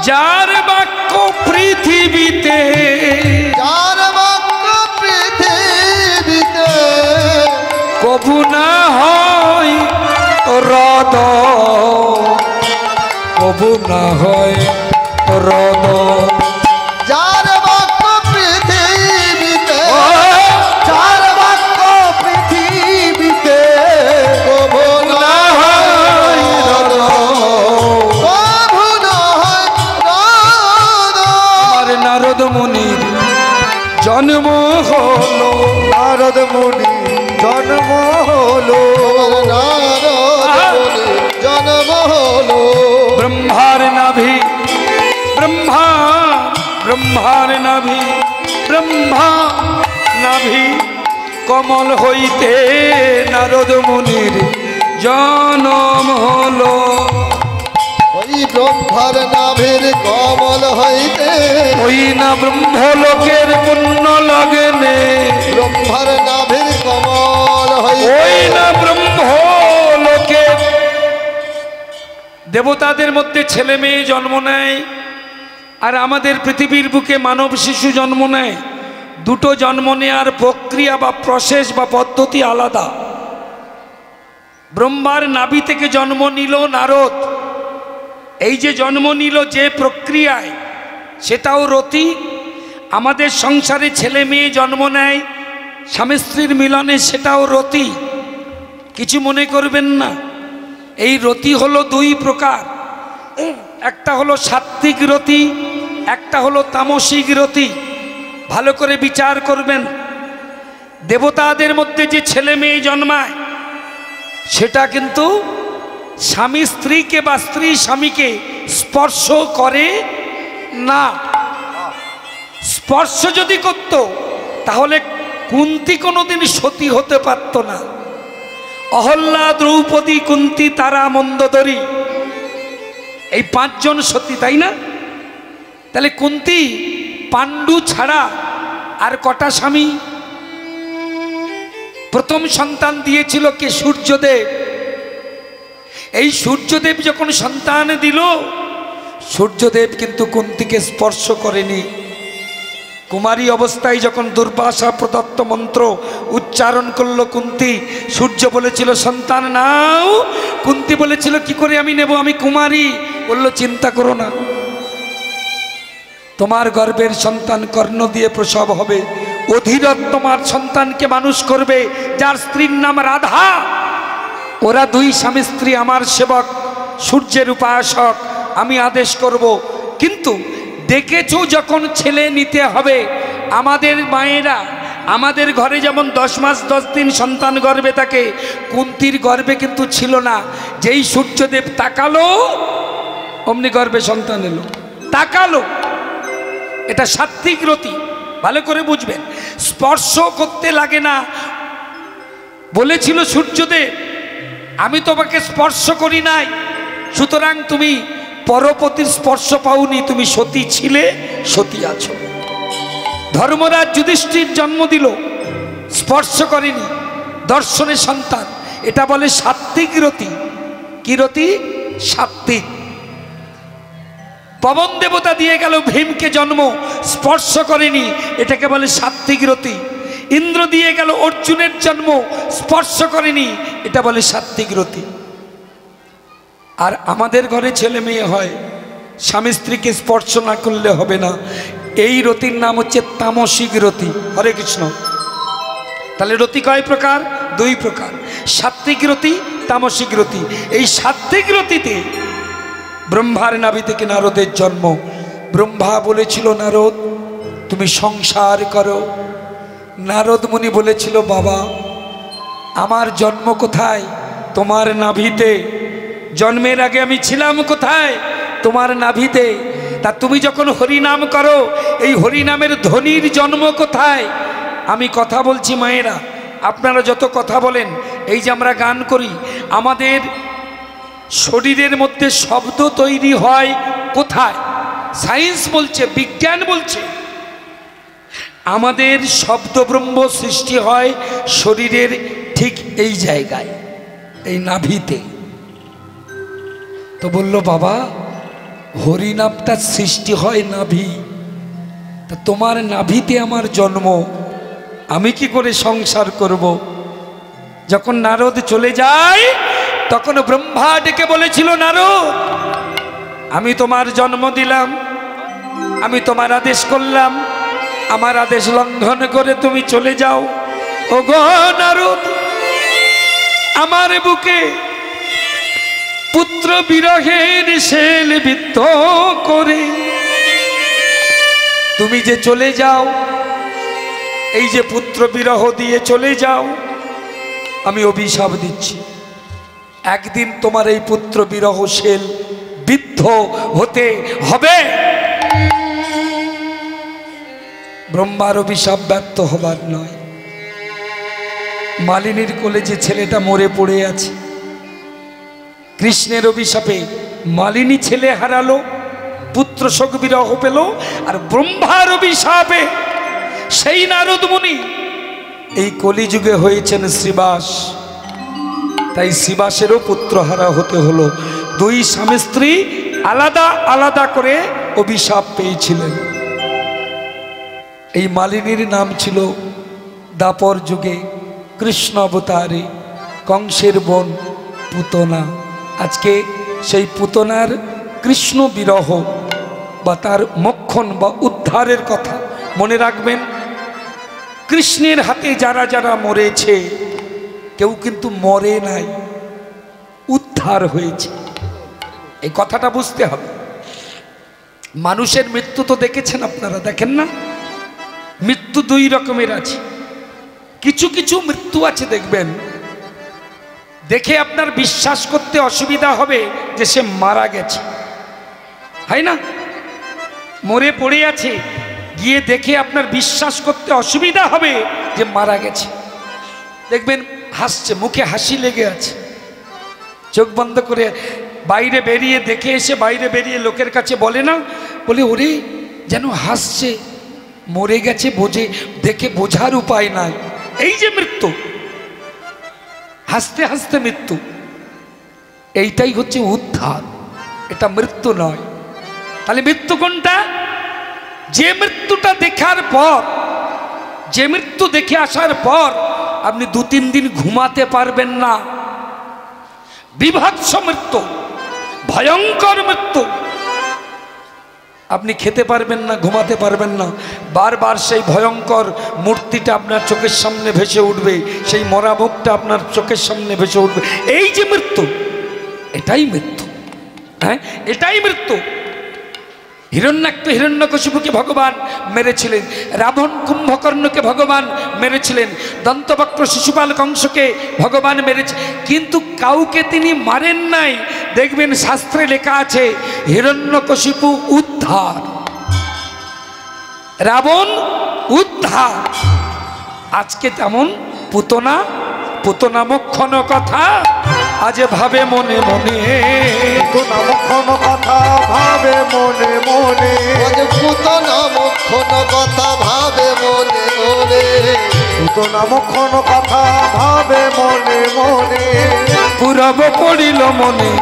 যার বাক্য পৃথিবীতে, যার বাক্য পৃথিবীতে কবু না হয় হ্রদ, কবু না হয় হ্রদ। যার বাক্য পৃথিবীতে, যার বাক্য পৃথিবীতে কবু না হয় হ্রদ, কবু না হয় নারদ। আর নারদ মুনির জন্ম হলো, নারদ মুনি জন্ম হলো, নারদ মুনি জন্ম হলো। ব্রহ্মার নাভি, ব্রহ্মা, ব্রহ্মার নাভি, ব্রহ্মা নাভি কমল হইতে নারদ মুনির জন্ম হলো। ওই ব্রহ্মার নাভির কমল হইতে, ওই না ব্রহ্মলোকের পুণ্য লগেনে, ব্রহ্মার নাভির কমল হইতে, ওই না ব্রহ্মলোকের দেবতাদের মধ্যে ছেলে মেয়ে জন্ম নেয়, আর আমাদের পৃথিবীর বুকে মানব শিশু জন্ম নেয়। দুটো জন্ম নেওয়ার প্রক্রিয়া বা প্রসেস বা পদ্ধতি আলাদা। ব্রহ্মার নাভি থেকে জন্ম নিল নারদ, এই যে জন্ম নিল যে প্রক্রিয়ায়, সেটাও রতি। আমাদের সংসারে ছেলে মেয়ে জন্ম নেয় স্বামী স্ত্রীর মিলনে, সেটাও রতি। কিছু মনে করবেন না, এই রতি হলো দুই প্রকার। একটা হলো সাত্ত্বিক রতি, একটা হলো তামসিক রতি। ভালো করে বিচার করবেন। দেবতাদের মধ্যে যে ছেলে মেয়ে জন্মায়, সেটা কিন্তু স্বামী স্ত্রীকে বা স্ত্রী স্বামীকে স্পর্শ করে না। স্পর্শ যদি করত, তাহলে কুন্তি কোনোদিন সতী হতে পারত না। অহল্যা, দ্রৌপদী, কুন্তি, তারা, মন্দোদরী, এই পাঁচজন সতী, তাই না? তাহলে কুন্তি পাণ্ডু ছাড়া আর কটা স্বামী? প্রথম সন্তান দিয়েছিল কে? সূর্যদেব। এই সূর্যদেব যখন সন্তান দিল, সূর্যদেব কিন্তু কুন্তিকে স্পর্শ করেনি। কুমারী অবস্থায় যখন দুর্বাসা প্রদত্ত মন্ত্র উচ্চারণ করলো কুন্তি, সূর্য বলেছিল সন্তান নাও। কুন্তি বলেছিল কি করে আমি নেব, আমি কুমারী। বলল চিন্তা করো না, তোমার গর্ভের সন্তান কর্ণ দিয়ে প্রসব হবে। অধীরথ তোমার সন্তানকে মানুষ করবে, যার স্ত্রীর নাম রাধা। ওরা দুই স্বামী স্ত্রী আমার সেবক, সূর্যের উপাসক। আমি আদেশ করব। কিন্তু দেখেছো যখন ছেলে নিতে হবে, আমাদের মায়েরা, আমাদের ঘরে যেমন 10 মাস 10 দিন সন্তান গর্ভে থাকে, কুন্তির গর্ভে কিন্তু ছিল না। যেই সূর্যদেব তাকালো, অমনি গর্ভে সন্তান এলো। তাকালো, এটা সাত্ত্বিক রতি। ভালো করে বুঝবেন। স্পর্শ করতে লাগে না। বলেছিল সূর্যদেব আমি তোমাকে স্পর্শ করি নাই, সুতরাং তুমি পরপতির স্পর্শ পাওনি, তুমি সতী ছিলে, সতী আছো। ধর্মরাজ যুধিষ্ঠির জন্ম দিল, স্পর্শ করেনি, দর্শনের সন্তান। এটা বলে সাত্ত্বিক রতি। কি রতি? সাত্ত্বিক। পবন দেবতা দিয়ে গেল ভীমকে জন্ম, স্পর্শ করেনি, এটাকে বলে সাত্ত্বিক রতি। ইন্দ্র দিয়ে গেল অর্জুনের জন্ম, স্পর্শ করেনি, এটা বলে সাত্ত্বিক রতি। আর আমাদের ঘরে ছেলে মেয়ে হয়, স্বামী স্ত্রীকে স্পর্শ না করলে হবে না। এই রতির নাম হচ্ছে তামসিক রতি। হরে কৃষ্ণ। তাহলে রতি কয় প্রকার? 2 প্রকার, সাত্ত্বিক রতি, তামসিক রতি। এই সাত্ত্বিক রতিতে ব্রহ্মার নাভি থেকে নারদের জন্ম। ব্রহ্মা বলেছিল নারদ তুমি সংসার করো। নারদ মুনি বলেছিল বাবা আমার জন্ম কোথায়? তোমার নাভিতে। জন্মের আগে আমি ছিলাম কোথায়? তোমার নাভিতে। তা তুমি যখন হরিনাম করো, এই হরিনামের ধ্বনির জন্ম কোথায়? আমি কথা বলছি মায়েরা, আপনারা যত কথা বলেন, এই যে আমরা গান করি, আমাদের শরীরের মধ্যে শব্দ তৈরি হয় কোথায়? সায়েন্স বলছে, বিজ্ঞান বলছে আমাদের শব্দব্রহ্ম সৃষ্টি হয় শরীরের ঠিক এই জায়গায়, এই নাভিতে। তো বলল বাবা হরিনামটা সৃষ্টি হয় নাভি, তা তোমার নাভিতে আমার জন্ম, আমি কি করে সংসার করব? যখন নারদ চলে যায় তখন ব্রহ্মা ডেকে বলেছিল, নারদ আমি তোমার জন্ম দিলাম, আমি তোমার আদেশ করলাম, আমার আদেশ লঙ্ঘন করে তুমি চলে যাও। ও গো নারদ, আমার বুকে পুত্র বিরহের শেল বিদ্ধ করে তুমি যে চলে যাও, এই যে পুত্র বিরহ দিয়ে চলে যাও, আমি অভিশাপ দিচ্ছি একদিন তোমার এই পুত্র বিরহ শেল বিদ্ধ হতে হবে। ব্রহ্মার অভিশাপ ব্যর্থ হবার নয়। মালিনীর কোলে যে ছেলেটা মরে পড়ে আছে, কৃষ্ণের অভিশাপে মালিনী ছেলে হারালো, পুত্র শোক বিরহ পেল, আর ব্রহ্মার অভিশাপে সেই নারদ মুনি এই কলিযুগে হয়েছেন শ্রীবাস। তাই শ্রীবাসেরও পুত্রহারা হতে হলো। দুই স্বামী স্ত্রী আলাদা আলাদা করে অভিশাপ পেয়েছিলেন। এই মালিনীর নাম ছিল দাপর যুগে কৃষ্ণ অবতারে কংসের বোন পুতনা। আজকে সেই পুতনার কৃষ্ণ বিরহ বা তার মোক্ষণ বা উদ্ধারের কথা মনে রাখবেন। কৃষ্ণের হাতে যারা যারা মরেছে কেউ কিন্তু মরে নাই, উদ্ধার হয়েছে। এই কথাটা বুঝতে হবে। মানুষের মৃত্যু তো দেখেছেন আপনারা, দেখেন না? মৃত্যু দুই রকমের আছে। কিছু কিছু মৃত্যু আছে দেখবেন, দেখে আপনার বিশ্বাস করতে অসুবিধা হবে যে সে মারা গেছে, হয় না? মরে পড়ে আছে, গিয়ে দেখে আপনার বিশ্বাস করতে অসুবিধা হবে যে মারা গেছে। দেখবেন হাসছে, মুখে হাসি লেগে আছে, চোখ বন্ধ করে বাইরে বেরিয়ে দেখে এসে বাইরে বেরিয়ে লোকের কাছে বলে না, বলে ওরে যেন হাসছে, মরে গেছে বোঝে, দেখে বোঝার উপায় নাই। এই যে মৃত্যু, হাসতে হাসতে মৃত্যু, এইটাই হচ্ছে উদ্ধার, এটা মৃত্যু নয়। তাহলে মৃত্যু কোনটা? যে মৃত্যুটা দেখার পর, যে মৃত্যু দেখে আসার পর আপনি 2-3 দিন ঘুমাতে পারবেন না, বিভৎস মৃত্যু, ভয়ঙ্কর মৃত্যু। আপনি খেতে পারবেন না, ঘুমাতে পারবেন না, বারবার সেই ভয়ঙ্কর মূর্তিটা আপনার চোখের সামনে ভেসে উঠবে, সেই মরা মুখটা আপনার চোখের সামনে ভেসে উঠবে। এই যে মৃত্যু, এটাই মৃত্যু। হ্যাঁ, এটাই মৃত্যু। হিরণ্যকশিপুকে ভগবান মেরেছিলেন, রাবণ কুম্ভকর্ণকে ভগবান মেরেছিলেন, দন্তবক্র শিশুপাল কংসকে ভগবান মেরেছে, কিন্তু কাউকে তিনি মারেন নাই। দেখবেন শাস্ত্রে লেখা আছে হিরণ্যকশিপু উদ্ধার, রাবণ উদ্ধার। আজকে তেমন পুতনা মোক্ষণ কথা আজ ভাবে মনে মনে, পুতনা মোক্ষণ কথা ভাবে মনে মনে, পুতনা মোক্ষণ কথা ভাবে মনে মনে, পুতনা মোক্ষণ কথা ভাবে মনে মনে। পুরব পড়িল মনে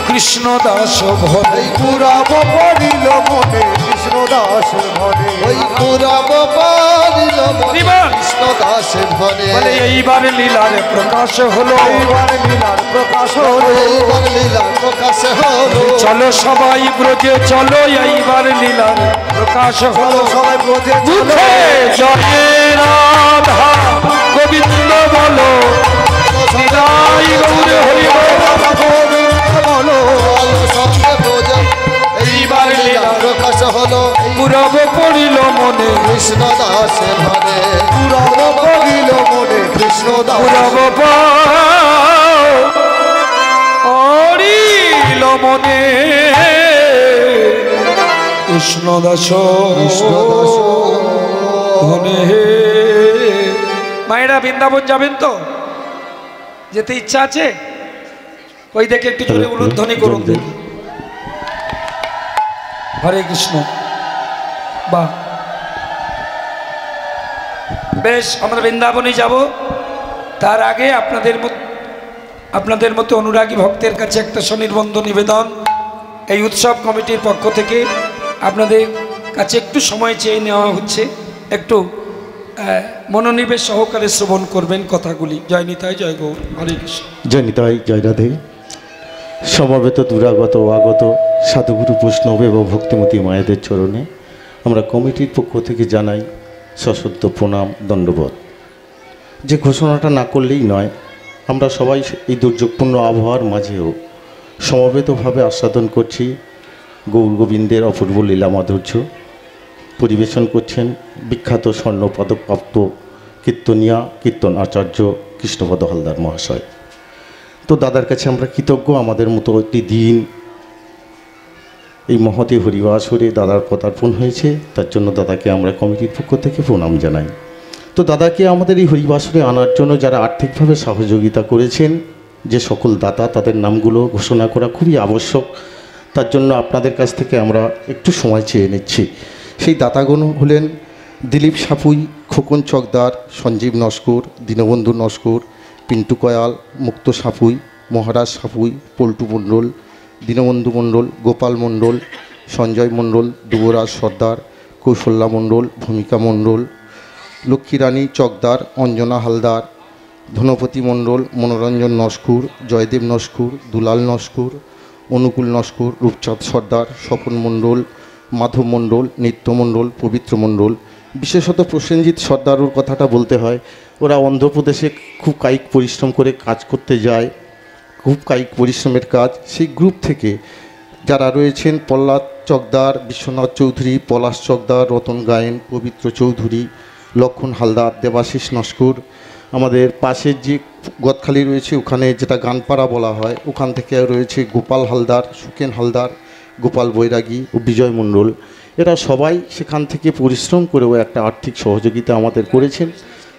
কৃষ্ণ দাস ভরে, পুরব পড়িল মনে কৃষ্ণ দাস ভরে, ওই পুরব পড়িল মনে কৃষ্ণ দাস ভরে। বলে এইবার লীলার প্রকাশ হলো, এইবার লীলার প্রকাশ হলো, এইবার লীলার প্রকাশ হলো। চলো সবাই ব্রজে চলো, এইবার লীলার প্রকাশ হলো। সবাই ব্রজে মুখে জয় রাধা গোবিন্দ বলো, নিতাই গৌর হরি বলো, সঙ্গে ব্রজ এইবার লীলা প্রকাশ হলো। পুরব পড়িল মনে কৃষ্ণ দাস ভরে, পুরব পড়িল মনে কৃষ্ণ দাস, পুরব পড়িল মনে কৃষ্ণ দাস ধনে। মায়েরা বৃন্দাবন যাবেন তো? যেতে ইচ্ছা আছে? ওই দেখে একটু জোরে উলুধ্বনি করুন দেখি। হরে কৃষ্ণ। বাহ, বেশ, আমরা বৃন্দাবনে যাব। তার আগে আপনাদের মতো অনুরাগী ভক্তের কাছে একটা স্বনির্বন্ধ নিবেদন। এই উৎসব কমিটির পক্ষ থেকে আপনাদের কাছে একটু সময় চেয়ে নেওয়া হচ্ছে, একটু মনোনিবেশ সহকারে শ্রবণ করবেন কথাগুলি। জয় নিতাই, জয় গৌর, হরে কৃষ্ণ। জয় নিতাই, জয় রাধে। সমবেত দুরাগত ও আগত সাধুগুরু বৈষ্ণব এবং ভক্তিমতী মায়েদের চরণে আমরা কমিটির পক্ষ থেকে জানাই সশ্রদ্ধ প্রণাম, দণ্ডবোধ। যে ঘোষণাটা না করলেই নয়, আমরা সবাই এই দুর্যোগপূর্ণ আবহাওয়ার মাঝেও সমবেতভাবে আস্বাদন করছি গৌর গোবিন্দের অপূর্ব লীলা মাধুর্য। পরিবেশন করছেন বিখ্যাত স্বর্ণপদকপ্রাপ্ত কীর্তনিয়া কীর্তন আচার্য কৃষ্ণপদ হালদার মহাশয়। তো দাদার কাছে আমরা কৃতজ্ঞ, আমাদের মতো একটি দিন এই মহতে হরিবাসরে দাদার পদার্পণ হয়েছে, তার জন্য দাদাকে আমরা কমিটির পক্ষ থেকে প্রণাম জানাই। তো দাদাকে আমাদের এই হরিবাসরে আনার জন্য যারা আর্থিকভাবে সহযোগিতা করেছেন, যে সকল দাতা, তাদের নামগুলো ঘোষণা করা খুবই আবশ্যক। তার জন্য আপনাদের কাছ থেকে আমরা একটু সময় চেয়ে নিচ্ছি। সেই দাতাগণ হলেন দিলীপ সাপুই, খোকন চকদার, সঞ্জীব নস্কর, দীনবন্ধু নস্কর, পিন্টু কয়াল, মুক্ত সাপুই, মহারাজ সাপুই, পল্টু মণ্ডল, দীনবন্ধু মণ্ডল, গোপাল মণ্ডল, সঞ্জয় মণ্ডল, যুবরাজ সর্দার, কৌশল্যা মণ্ডল, ভূমিকা মণ্ডল, লক্ষ্মীরানী চকদার, অঞ্জনা হালদার, ধনপতি মণ্ডল, মনোরঞ্জন নস্কর, জয়দেব নস্কর, দুলাল নস্কর, অনুকূল নস্কর, রূপচাঁদ সর্দার, স্বপন মণ্ডল, মাধব মণ্ডল, নিত্য মণ্ডল, পবিত্র মণ্ডল। বিশেষত প্রসেনজিৎ সর্দারুর কথাটা বলতে হয়। ওরা অন্ধ্রপ্রদেশে খুব কায়িক পরিশ্রম করে কাজ করতে যায়, খুব কায়িক পরিশ্রমের কাজ। সেই গ্রুপ থেকে যারা রয়েছেন প্রহ্লাদ চকদার, বিশ্বনাথ চৌধুরী, পলাশ চকদার, রতন গায়েন, পবিত্র চৌধুরী, লক্ষণ হালদার, দেবাশিস নস্কর, আমাদের পাশের যে গদখালি রয়েছে ওখানে যেটা গানপাড়া বলা হয়, ওখান থেকে রয়েছে গোপাল হালদার, সুকেন হালদার, গোপাল বৈরাগী ও বিজয় মণ্ডল। এরা সবাই সেখান থেকে পরিশ্রম করেও একটা আর্থিক সহযোগিতা আমাদের করেছেন।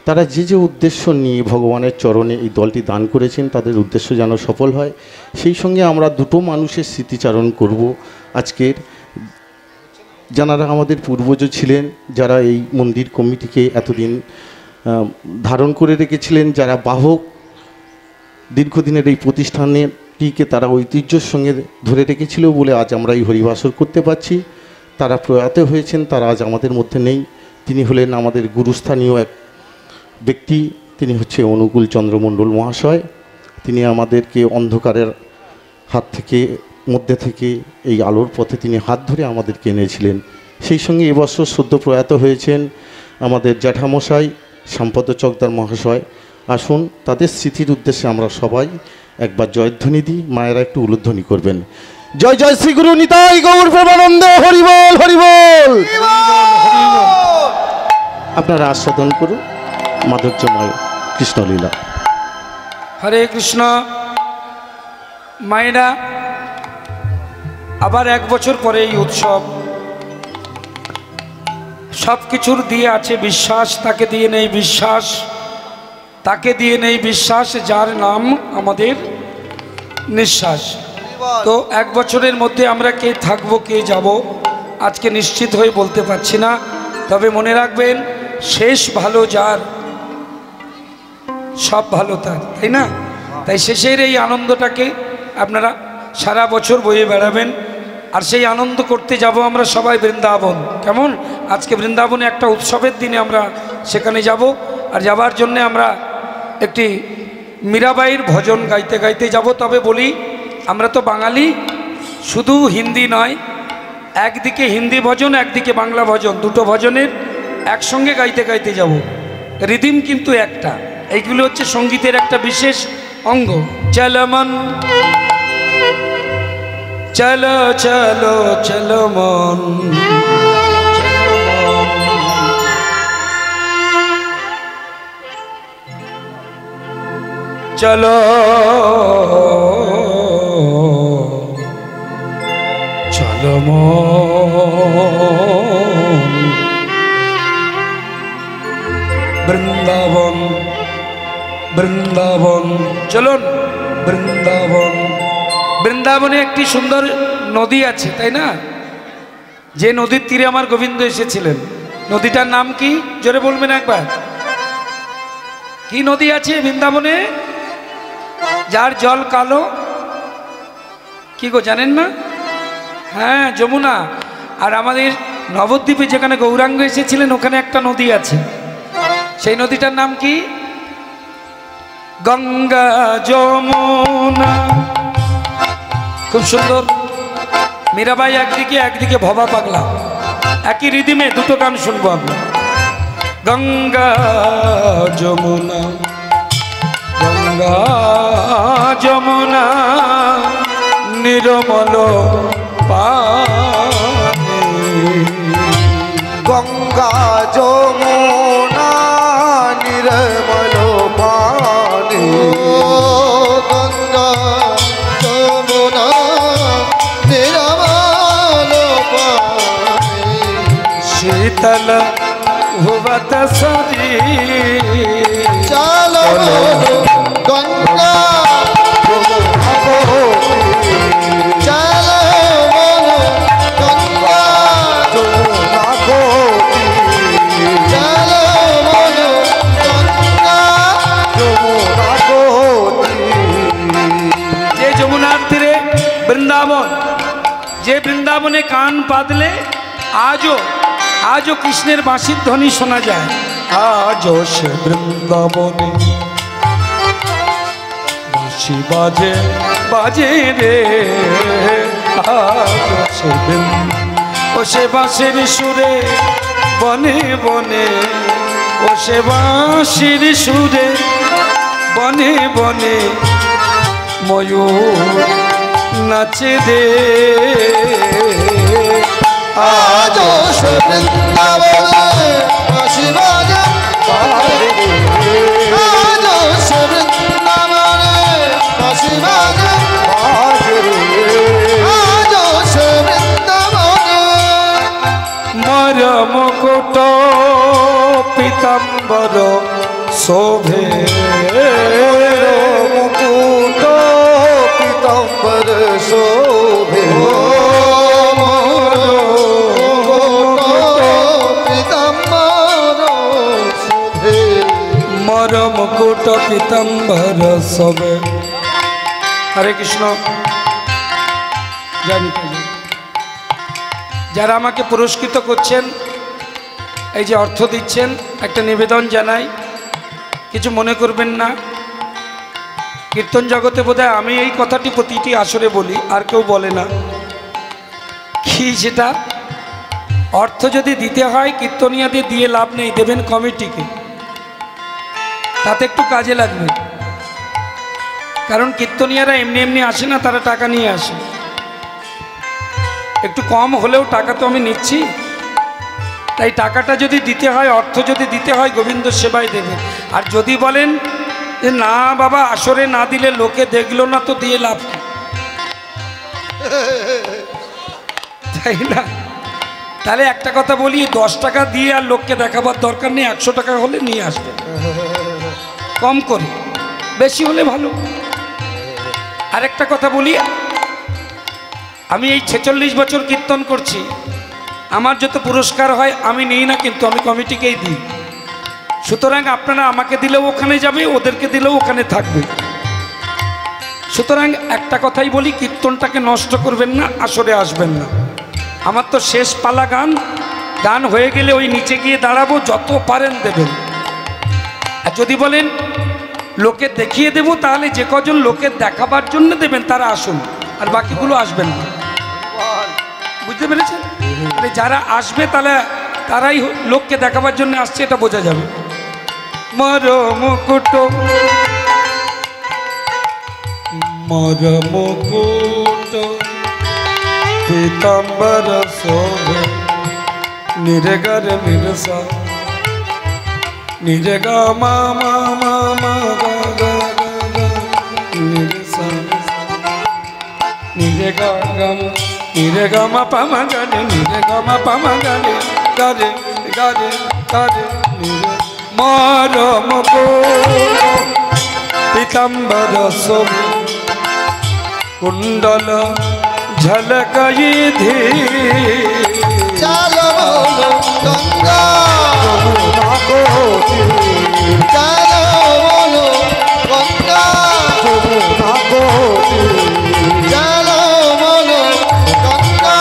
তারা যে যে উদ্দেশ্য নিয়ে ভগবানের চরণে এই দলটি দান করেছেন, তাদের উদ্দেশ্য যেন সফল হয়। সেই সঙ্গে আমরা দুটো মানুষের স্মৃতিচারণ করব আজকের, যারা আমাদের পূর্বজ ছিলেন, যারা এই মন্দির কমিটিকে এতদিন ধারণ করে রেখেছিলেন, যারা বাহক, দীর্ঘদিনের এই প্রতিষ্ঠানটিকে তারা ঐতিহ্যের সঙ্গে ধরে রেখেছিল বলে আজ আমরা এই হরিবাসর করতে পারছি। তারা প্রয়াত হয়েছেন, তারা আজ আমাদের মধ্যে নেই। তিনি হলেন আমাদের গুরুস্থানীয় এক ব্যক্তি, তিনি হচ্ছে অনুকূল চন্দ্র মণ্ডল মহাশয়। তিনি আমাদেরকে অন্ধকারের হাত থেকে, মধ্যে থেকে এই আলোর পথে তিনি হাত ধরে আমাদেরকে এনেছিলেন। সেই সঙ্গে এবছর সদ্য প্রয়াত হয়েছেন আমাদের জ্যাঠামশাই শ্যামপদ চকদার মহাশয়। আসুন তাদের স্মৃতির উদ্দেশ্যে আমরা সবাই একবার জয়ধ্বনি দিই, মায়েরা একটু উলুধ্বনি করবেন। জয় জয় শ্রী গুরু নিতাই গৌর প্রেমানন্দে, হরিবল হরিবল। আপনারা আস্বাদন করুন মাধুর্যময় কৃষ্ণলীলা। হরে কৃষ্ণ। মায়েরা, আবার এক বছর পরে এই উৎসব, সব কিছুর দিয়ে আছে বিশ্বাস, তাকে দিয়ে নেই বিশ্বাস, তাকে দিয়ে নেই বিশ্বাস, যার নাম আমাদের নিঃশ্বাস। তো এক বছরের মধ্যে আমরা কে থাকবো কে যাব আজকে নিশ্চিত হয়ে বলতে পারছি না। তবে মনে রাখবেন, শেষ ভালো যার, সব ভালো তার, তাই না? তাই শেষের এই আনন্দটাকে আপনারা সারা বছর বয়ে বেড়াবেন। আর সেই আনন্দ করতে যাব আমরা সবাই বৃন্দাবন। কেমন? আজকে বৃন্দাবনে একটা উৎসবের দিনে আমরা সেখানে যাব। আর যাবার জন্যে আমরা একটি মীরাবাইয়ের ভজন গাইতে গাইতে যাব। তবে বলি, আমরা তো বাঙালি, শুধু হিন্দি নয়, একদিকে হিন্দি ভজন, একদিকে বাংলা ভজন, দুটো ভজনের একসঙ্গে গাইতে গাইতে যাব। রিদিম কিন্তু একটা। এইগুলো হচ্ছে সঙ্গীতের একটা বিশেষ অঙ্গ। চলো মন, চলো চলো চলো মন, চলো চলো মন, বৃন্দাবন বৃন্দাবন, চলুন বৃন্দাবন বৃন্দাবনে একটি সুন্দর নদী আছে, তাই না? যে নদীর তীরে আমার গোবিন্দ এসেছিলেন, নদীটার নাম কি? জোরে বলবেন একবার। কি নদী আছে বৃন্দাবনে যার জল কালো? কি গো, জানেন না? হ্যাঁ, যমুনা। আর আমাদের নবদ্বীপে যেখানে গৌরাঙ্গ এসেছিলেন ওখানে একটা নদী আছে, সেই নদীটার নাম কি? গঙ্গা যমুনা। খুব সুন্দর। মীরাবাই একদিকে, একদিকে ভবা পাগলা, একই রিদিমে দুটো গান শুনবো আমরা। গঙ্গা যমুনা, গঙ্গা যমুনা নির্মল পানি। গঙ্গা যমুনা নির্মল পানি। গঙ্গা যমুনা নির্মল পানি। শীতল ভুবত সরি। চলো গঙ্গা চলো গঙ্গা যমুনা গোপী। চলো গঙ্গা যমুনা গোপী। যে যমুনার তীরে বৃন্দাবন, যে বৃন্দাবনে কান পাতলে আজও কৃষ্ণের বাঁশির ধ্বনি শোনা যায়। আজও সে বৃন্দাবনে বাঁশি বাজে বাজে রে। আজও সে ও সে বাঁশির সুরে বনে বনে, ও সে বাঁশির সুরে বনে বনে ময়ূর নাচে রে। আজও সে বৃন্দাবনে বাঁশি বাজে বাজে রে। আজও সে বৃন্দাবনে বাঁশি বাজে বাজে রে। আজও সে বৃন্দাবনে। মর মুকুট পীতাম্বর শোভে। মুকুট পীতাম্বর শোভে। মর মুকুট পীতাম্বর শোভে। হরে কৃষ্ণ। জানি যারা আমাকে পুরস্কৃত করছেন, এই যে অর্থ দিচ্ছেন, একটা নিবেদন জানাই, কিছু মনে করবেন না। কীর্তন জগতে বোধহয় আমি এই কথাটি প্রতিটি আসরে বলি, আর কেউ বলে না। কি সেটা? অর্থ যদি দিতে হয় কীর্তনিয়াদের দিয়ে লাভ নেই, দেবেন কমিটিকে, তাতে একটু কাজে লাগবে। কারণ কীর্তনিয়ারা এমনি এমনি আসে না, তারা টাকা নিয়ে আসে। একটু কম হলেও টাকা তো আমি নিচ্ছি, তাই টাকাটা যদি দিতে হয়, অর্থ যদি দিতে হয়, গোবিন্দ সেবায় দেবে। আর যদি বলেন যে না বাবা আসরে না দিলে লোকে দেখলো না, তো দিয়ে লাভ কি? তাই না? তাহলে একটা কথা বলি, 10 টাকা দিয়ে আর লোককে দেখাবার দরকার নেই, 100 টাকা হলে নিয়ে আসবে, কম করে, বেশি হলে ভালো। আরেকটা কথা বলি, আমি এই 46 বছর কীর্তন করছি, আমার যত পুরস্কার হয় আমি নিই না, কিন্তু আমি কমিটিকেই দিই। সুতরাং আপনারা আমাকে দিলেও ওখানে যাবে, ওদেরকে দিলেও ওখানে থাকবে। সুতরাং একটা কথাই বলি, কীর্তনটাকে নষ্ট করবেন না, আসরে আসবেন না। আমার তো শেষ পালা গান, গান হয়ে গেলে ওই নিচে গিয়ে দাঁড়াবো, যত পারেন দেবেন। আর যদি বলেন লোকে দেখিয়ে দেব, তাহলে যে কজন লোকে দেখাবার জন্য দেবেন তারা আসুন, আর বাকিগুলো আসবেন না। বুঝতে পেরেছেন? যারা আসবে তারাই লোককে দেখাবার জন্য আসছে, এটা বোঝা যাবে। মর মুকুট মর মুকুট পীতাম্বর শোভে। নিরেগা রে নিরসা, নিরেগা মা মা মা মা গা গা গা, নিরসা নিরেগা গা মা, নিরেগা মা পা মা গা রে, নিরেগা মা পা মা গা রে, গা রে গা রে গা রে নিরে। মর মুকুট পীতাম্বর শোভে। कुंडल झलकई धे चलो बोलो गंगा यमुना को तीर चलो बोलो गंगा यमुना को तीर चलो बोलो गंगा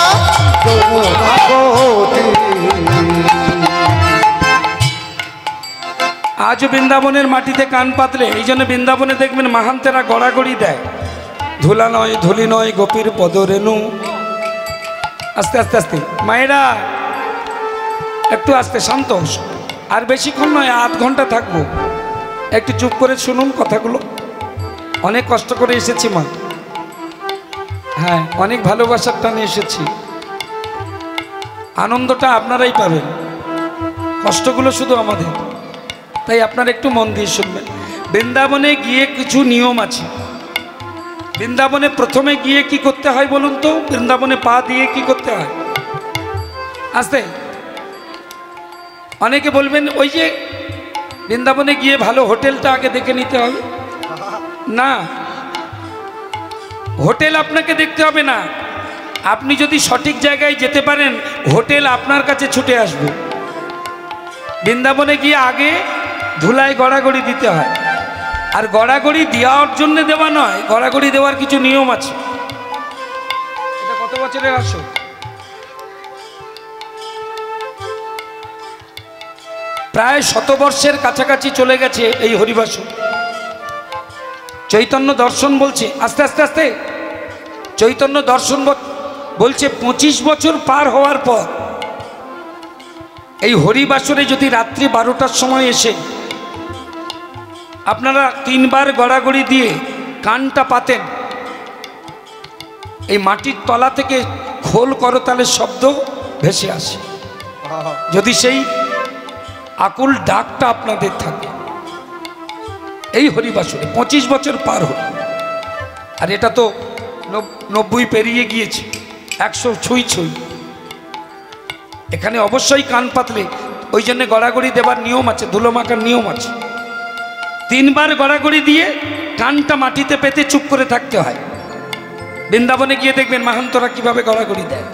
यमुना को तीर आज বৃন্দাবনের মাটিতে কান পাতলে এই জন্য বৃন্দাবনে দেখবেন মাহান্তেরা গড়াগড়ি দেয় ধুলা নয় ধুলি নয় গোপীর পদরেণু আস্তে আস্তে আস্তে মায়েরা একটু আস্তে শান্ত আর বেশিক্ষণ নয় আধ ঘন্টা থাকবো একটু চুপ করে শুনুন কথাগুলো অনেক কষ্ট করে এসেছি মা হ্যাঁ অনেক ভালোবাসার টানে এসেছি আনন্দটা আপনারাই পাবেন কষ্টগুলো শুধু আমাদের তাই আপনারা একটু মন দিয়ে শুনবেন বৃন্দাবনে গিয়ে কিছু নিয়ম আছে বৃন্দাবনে প্রথমে গিয়ে কি করতে হয় বলুন তো বৃন্দাবনে পা দিয়ে কি করতে হয় আস্তে অনেকে বলবেন ওই যে বৃন্দাবনে গিয়ে ভালো হোটেলটা আগে দেখে নিতে হবে না হোটেল আপনাকে দেখতে হবে না আপনি যদি সঠিক জায়গায় যেতে পারেন হোটেল আপনার কাছে ছুটে আসবে বৃন্দাবনে গিয়ে আগে ধুলায় গড়াগড়ি দিতে হয় আর গড়াগড়ি দেওয়ার জন্য দেওয়া নয় গড়াগড়ি দেওয়ার কিছু নিয়ম আছে এটা কত বছরের আসো প্রায় 100 বর্ষের কাছাকাছি চলে গেছে এই হরিবাসু চৈতন্য দর্শন বলছে আস্তে আস্তে আস্তে চৈতন্য দর্শন বলছে 25 বছর পার হওয়ার পর এই হরিবাসরে যদি রাত্রি 12টার সময় এসে আপনারা 3 বার গড়াগড়ি দিয়ে কানটা পাতেন এই মাটির তলা থেকে খোল করতালের শব্দ ভেসে আসে যদি সেই আকুল ডাকটা আপনাদের থাকে এই হরিবাসরে 25 বছর পার হল আর এটা তো 90 পেরিয়ে গিয়েছে 100 ছুঁই ছুঁই এখানে অবশ্যই কান পাতলে ওই জন্য গড়াগড়ি দেবার নিয়ম আছে ধুলো মাখার নিয়ম আছে 3 বার গড়াগড়ি দিয়ে কানটা মাটিতে পেতে চুপ করে থাকতে হয় বৃন্দাবনে গিয়ে দেখবেন মাহান্তরা কিভাবে গড়াগড়ি দেয়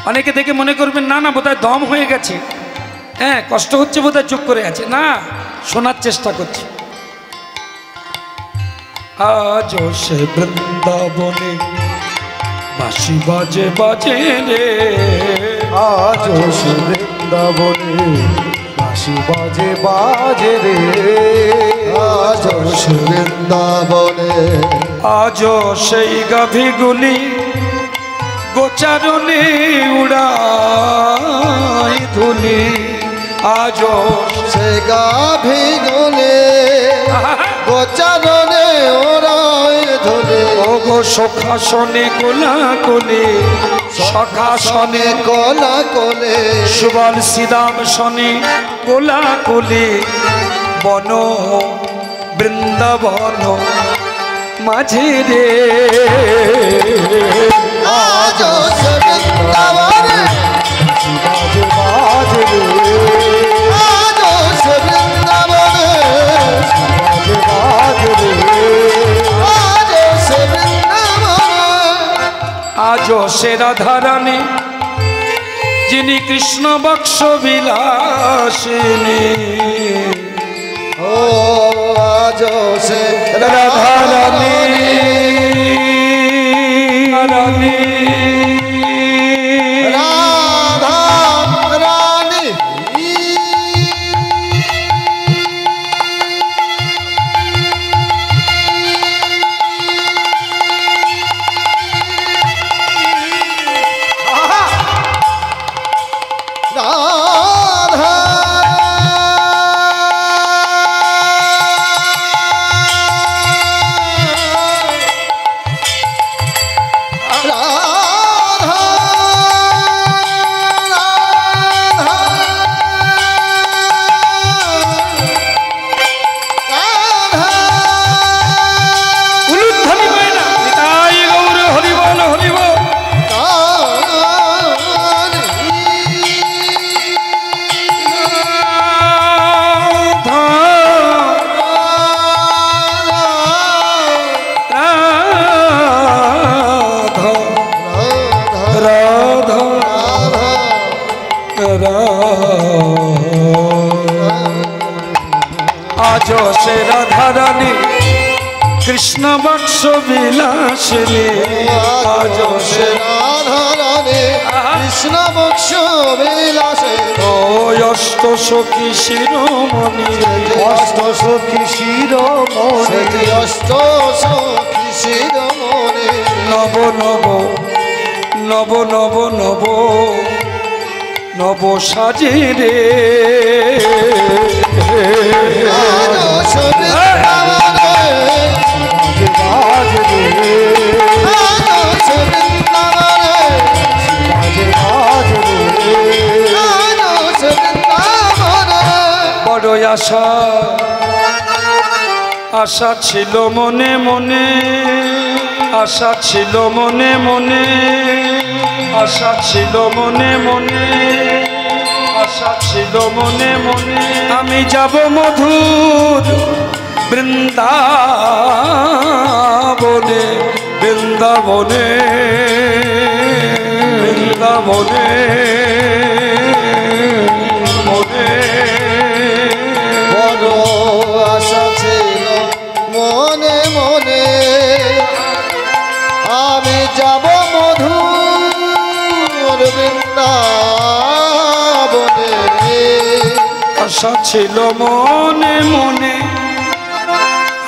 অনেকে দেখে মনে করবেন না না বোধহয় দম হয়ে গেছে হ্যাঁ কষ্ট হচ্ছে বোধহয় চুপ করে আছে না শোনার চেষ্টা করছি আজ সে বৃন্দাবনে বাঁশি বাজে বাজে রে আজ সে বৃন্দাবনে বাঁশি বাজে বাজে রে আজ সে বৃন্দাবনে আজ সেই গাভীগুলি গোচারণে উড়াই ধুলি আজ সে গাভী গলে গোচারণে ওরাই ধরে ও গো সখাসনে কোলা কোলে সখাসনে কলা কোলে সুবল শ্রীরাম সনে কোলা কোলে বন বৃন্দাবন মাঝে রে আজ সে বৃন্দাবনে বাজে বাজে রে আজ সে বৃন্দাবনে বাজে বাজে রে আজ সে বৃন্দাবনে আজ সে রাধারানী যিনি কৃষ্ণ বক্ষ বিলাসিনী ও আজ সে রাধারানী রানী রাধা রানী রাধা আজ সে রাধারানী কৃষ্ণ বাক্স বিলাসিনী আজ সে রাধারানী কৃষ্ণ বক্ষ বিলাসে ও অষ্ট সখী শিরোমণি অষ্ট সখী শিরোমণি অষ্ট সখী শিরোমণি নব নব নব নব নব নব সাজে রে বড় আশা আশা ছিল মনে মনে আশা ছিল মনে মনে আশা ছিল মনে মনে আশা ছিল মনে মনে আমি যাব মধুর বৃন্দাবনে বৃন্দাবনে বৃন্দাবনে মনে বড় আশা ছিল মনে মনে আমি যাব মধুর বৃন্দাবনে আশা ছিল মনে মনে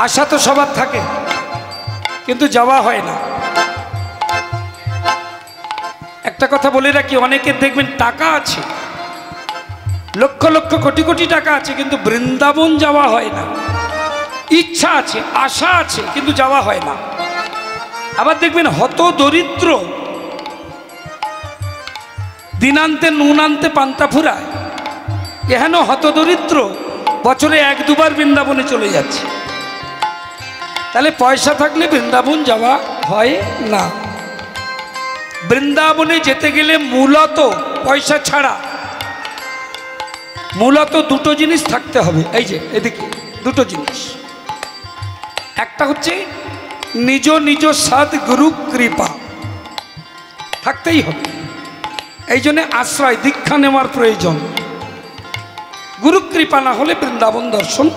আশা তো সবার থাকে কিন্তু যাওয়া হয় না একটা কথা বলে রাখি অনেকের দেখবেন টাকা আছে লক্ষ লক্ষ কোটি কোটি টাকা আছে কিন্তু বৃন্দাবন যাওয়া হয় না ইচ্ছা আছে আশা আছে কিন্তু যাওয়া হয় না আবার দেখবেন হত দরিদ্র দিনান্তে নুনান্তে পান্তা ফুরায় এহেন হত দরিদ্র বছরে এক দুবার বৃন্দাবনে চলে যাচ্ছে তাহলে পয়সা থাকলে বৃন্দাবন যাওয়া হয় না বৃন্দাবনে যেতে গেলে মূলত পয়সা ছাড়া মূলত দুটো জিনিস থাকতে হবে এই যে এদিকে দুটো জিনিস একটা হচ্ছে নিজ নিজ সদ্গুরু কৃপা থাকতেই হবে এই জন্য আশ্রয় দীক্ষা নেওয়ার প্রয়োজন গুরু কৃপা না হলে বৃন্দাবন দর্শন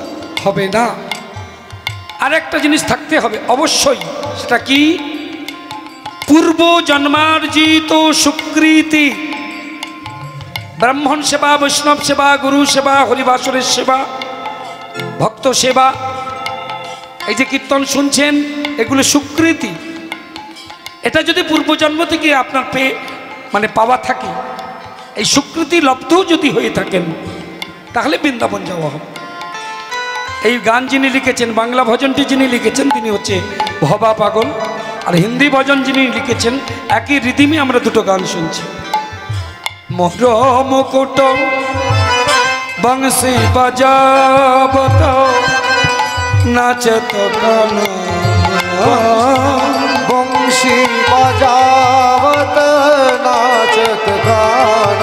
হবে না আর একটা জিনিস থাকতে হবে অবশ্যই সেটা কি পূর্ব জন্মার্জিত সুকৃতি ব্রাহ্মণ সেবা বৈষ্ণব সেবা গুরু সেবা হরিবাসরের সেবা ভক্ত সেবা এই যে কীর্তন শুনছেন এগুলো সুকৃতি এটা যদি পূর্বজন্ম থেকে আপনার পাওয়া থাকে এই সুকৃতি লব্ধও যদি হয়ে থাকেন তাহলে বৃন্দাবন যাওয়া হবে এই গান যিনি লিখেছেন বাংলা ভজনটি যিনি লিখেছেন তিনি হচ্ছে ভবা পাগল আর হিন্দি ভজন যিনি লিখেছেন একই রিদিমে আমরা দুটো গান শুনছি মোর মুকুট বংশী বাজাবত নাচত কান বংশী বাজাবত নাচত গান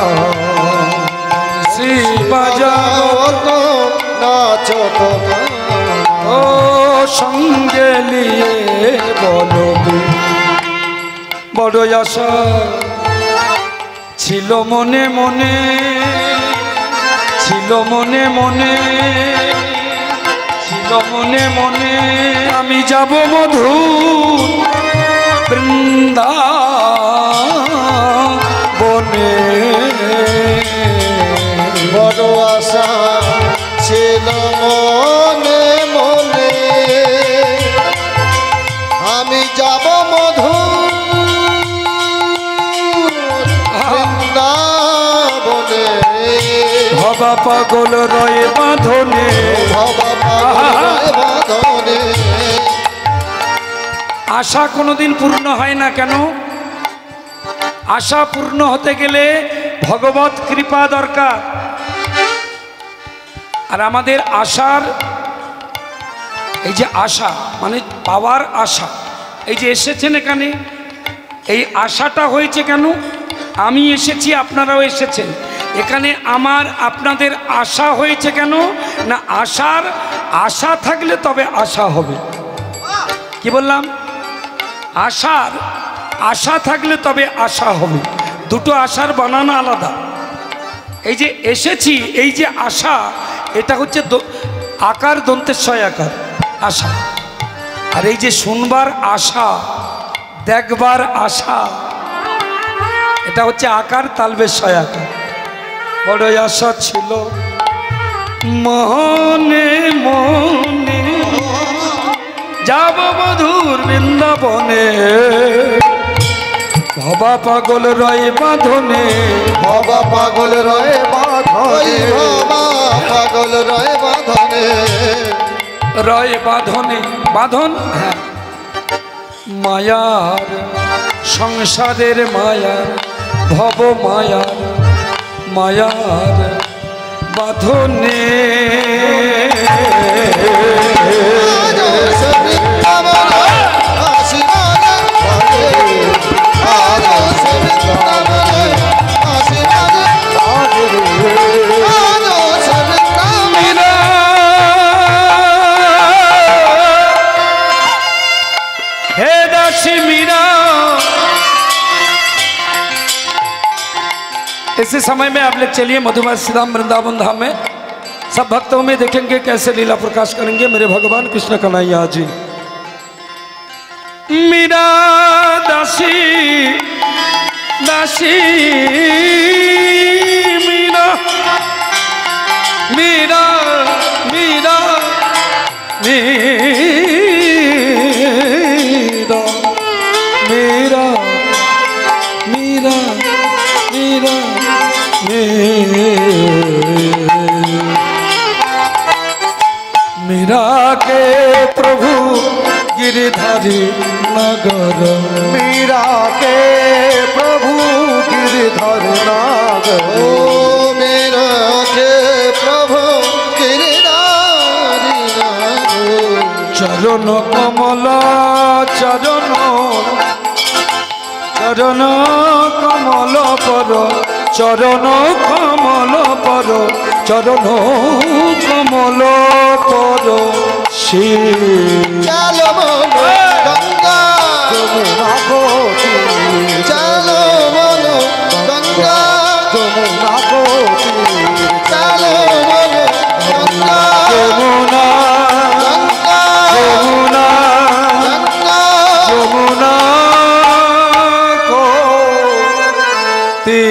শ্রী বাজাবত নাচত ও সঙ্গে নিয়ে বলবে বড় আশা ছিল মনে মনে ছিল মনে মনে ছিল মনে মনে আমি যাব মধুর বৃন্দাবনে বড় আশা ছিল মনে মনে আমি যাব মধুর বৃন্দাবনে ভবা পাগল রয়ে বাঁধনে ভবা বাঁধনে আশা কোনোদিন পূর্ণ হয় না কেন আশা পূর্ণ হতে গেলে ভগবত কৃপা দরকার আর আমাদের আশার এই যে আশা মানে পাওয়ার আশা এই যে এসেছেন এখানে এই আশাটা হয়েছে কেন আমি এসেছি আপনারাও এসেছেন এখানে আমার আপনাদের আশা হয়েছে কেন না আশার আশা থাকলে তবে আশা হবে কি বললাম আশার আশা থাকলে তবে আশা হবে দুটো আশার বানানো আলাদা এই যে এসেছি এই যে আশা এটা হচ্ছে আকার দন্তেশ্বয় আকার আশা। আর এই যে শুনবার আশা, দেখবার আশা, এটা হচ্ছে আকার তালবেশ্বয় আকার। বড় আশা ছিল মনে মনে যাব মধুর বৃন্দাবনে, ভবা পাগল রয় বাঁধনে, ভবা পাগল রয়ে বাঁধনে, ভবা পাগল রয়ে বাঁধনে, রয় বাঁধনে, বাঁধন হ্যাঁ মায়ার, সংসারের মায়ার, ভব মায়ার, মায়ার বাঁধনে। हे दासी मीरा, इसी समय में आप लोग चलिए मधुमय श्रीधाम वृंदावन धाम में, सब भक्तों में देखेंगे कैसे लीला प्रकाश करेंगे मेरे भगवान कृष्ण कन्हैया जी। मीरा दासी दासी मीरा मीरा मीरा मीरा मीरा मीरा मीरा के प्रभु गिरधारी नगर, मीरा के प्रभु गिरधर नागर, ओ मीरा के प्रभु गिरधारी नागर, चरण कमला चरण चरण कमल पर, चरण कमल पर, चरण कमल पर शिव चलो बोलो गंगा যমুনা কোটি, চলো বলো গঙ্গা যমুনা কোটি, চলো বলো গঙ্গা যমুনা গঙ্গা যমুনা গঙ্গা যমুনা কোটি।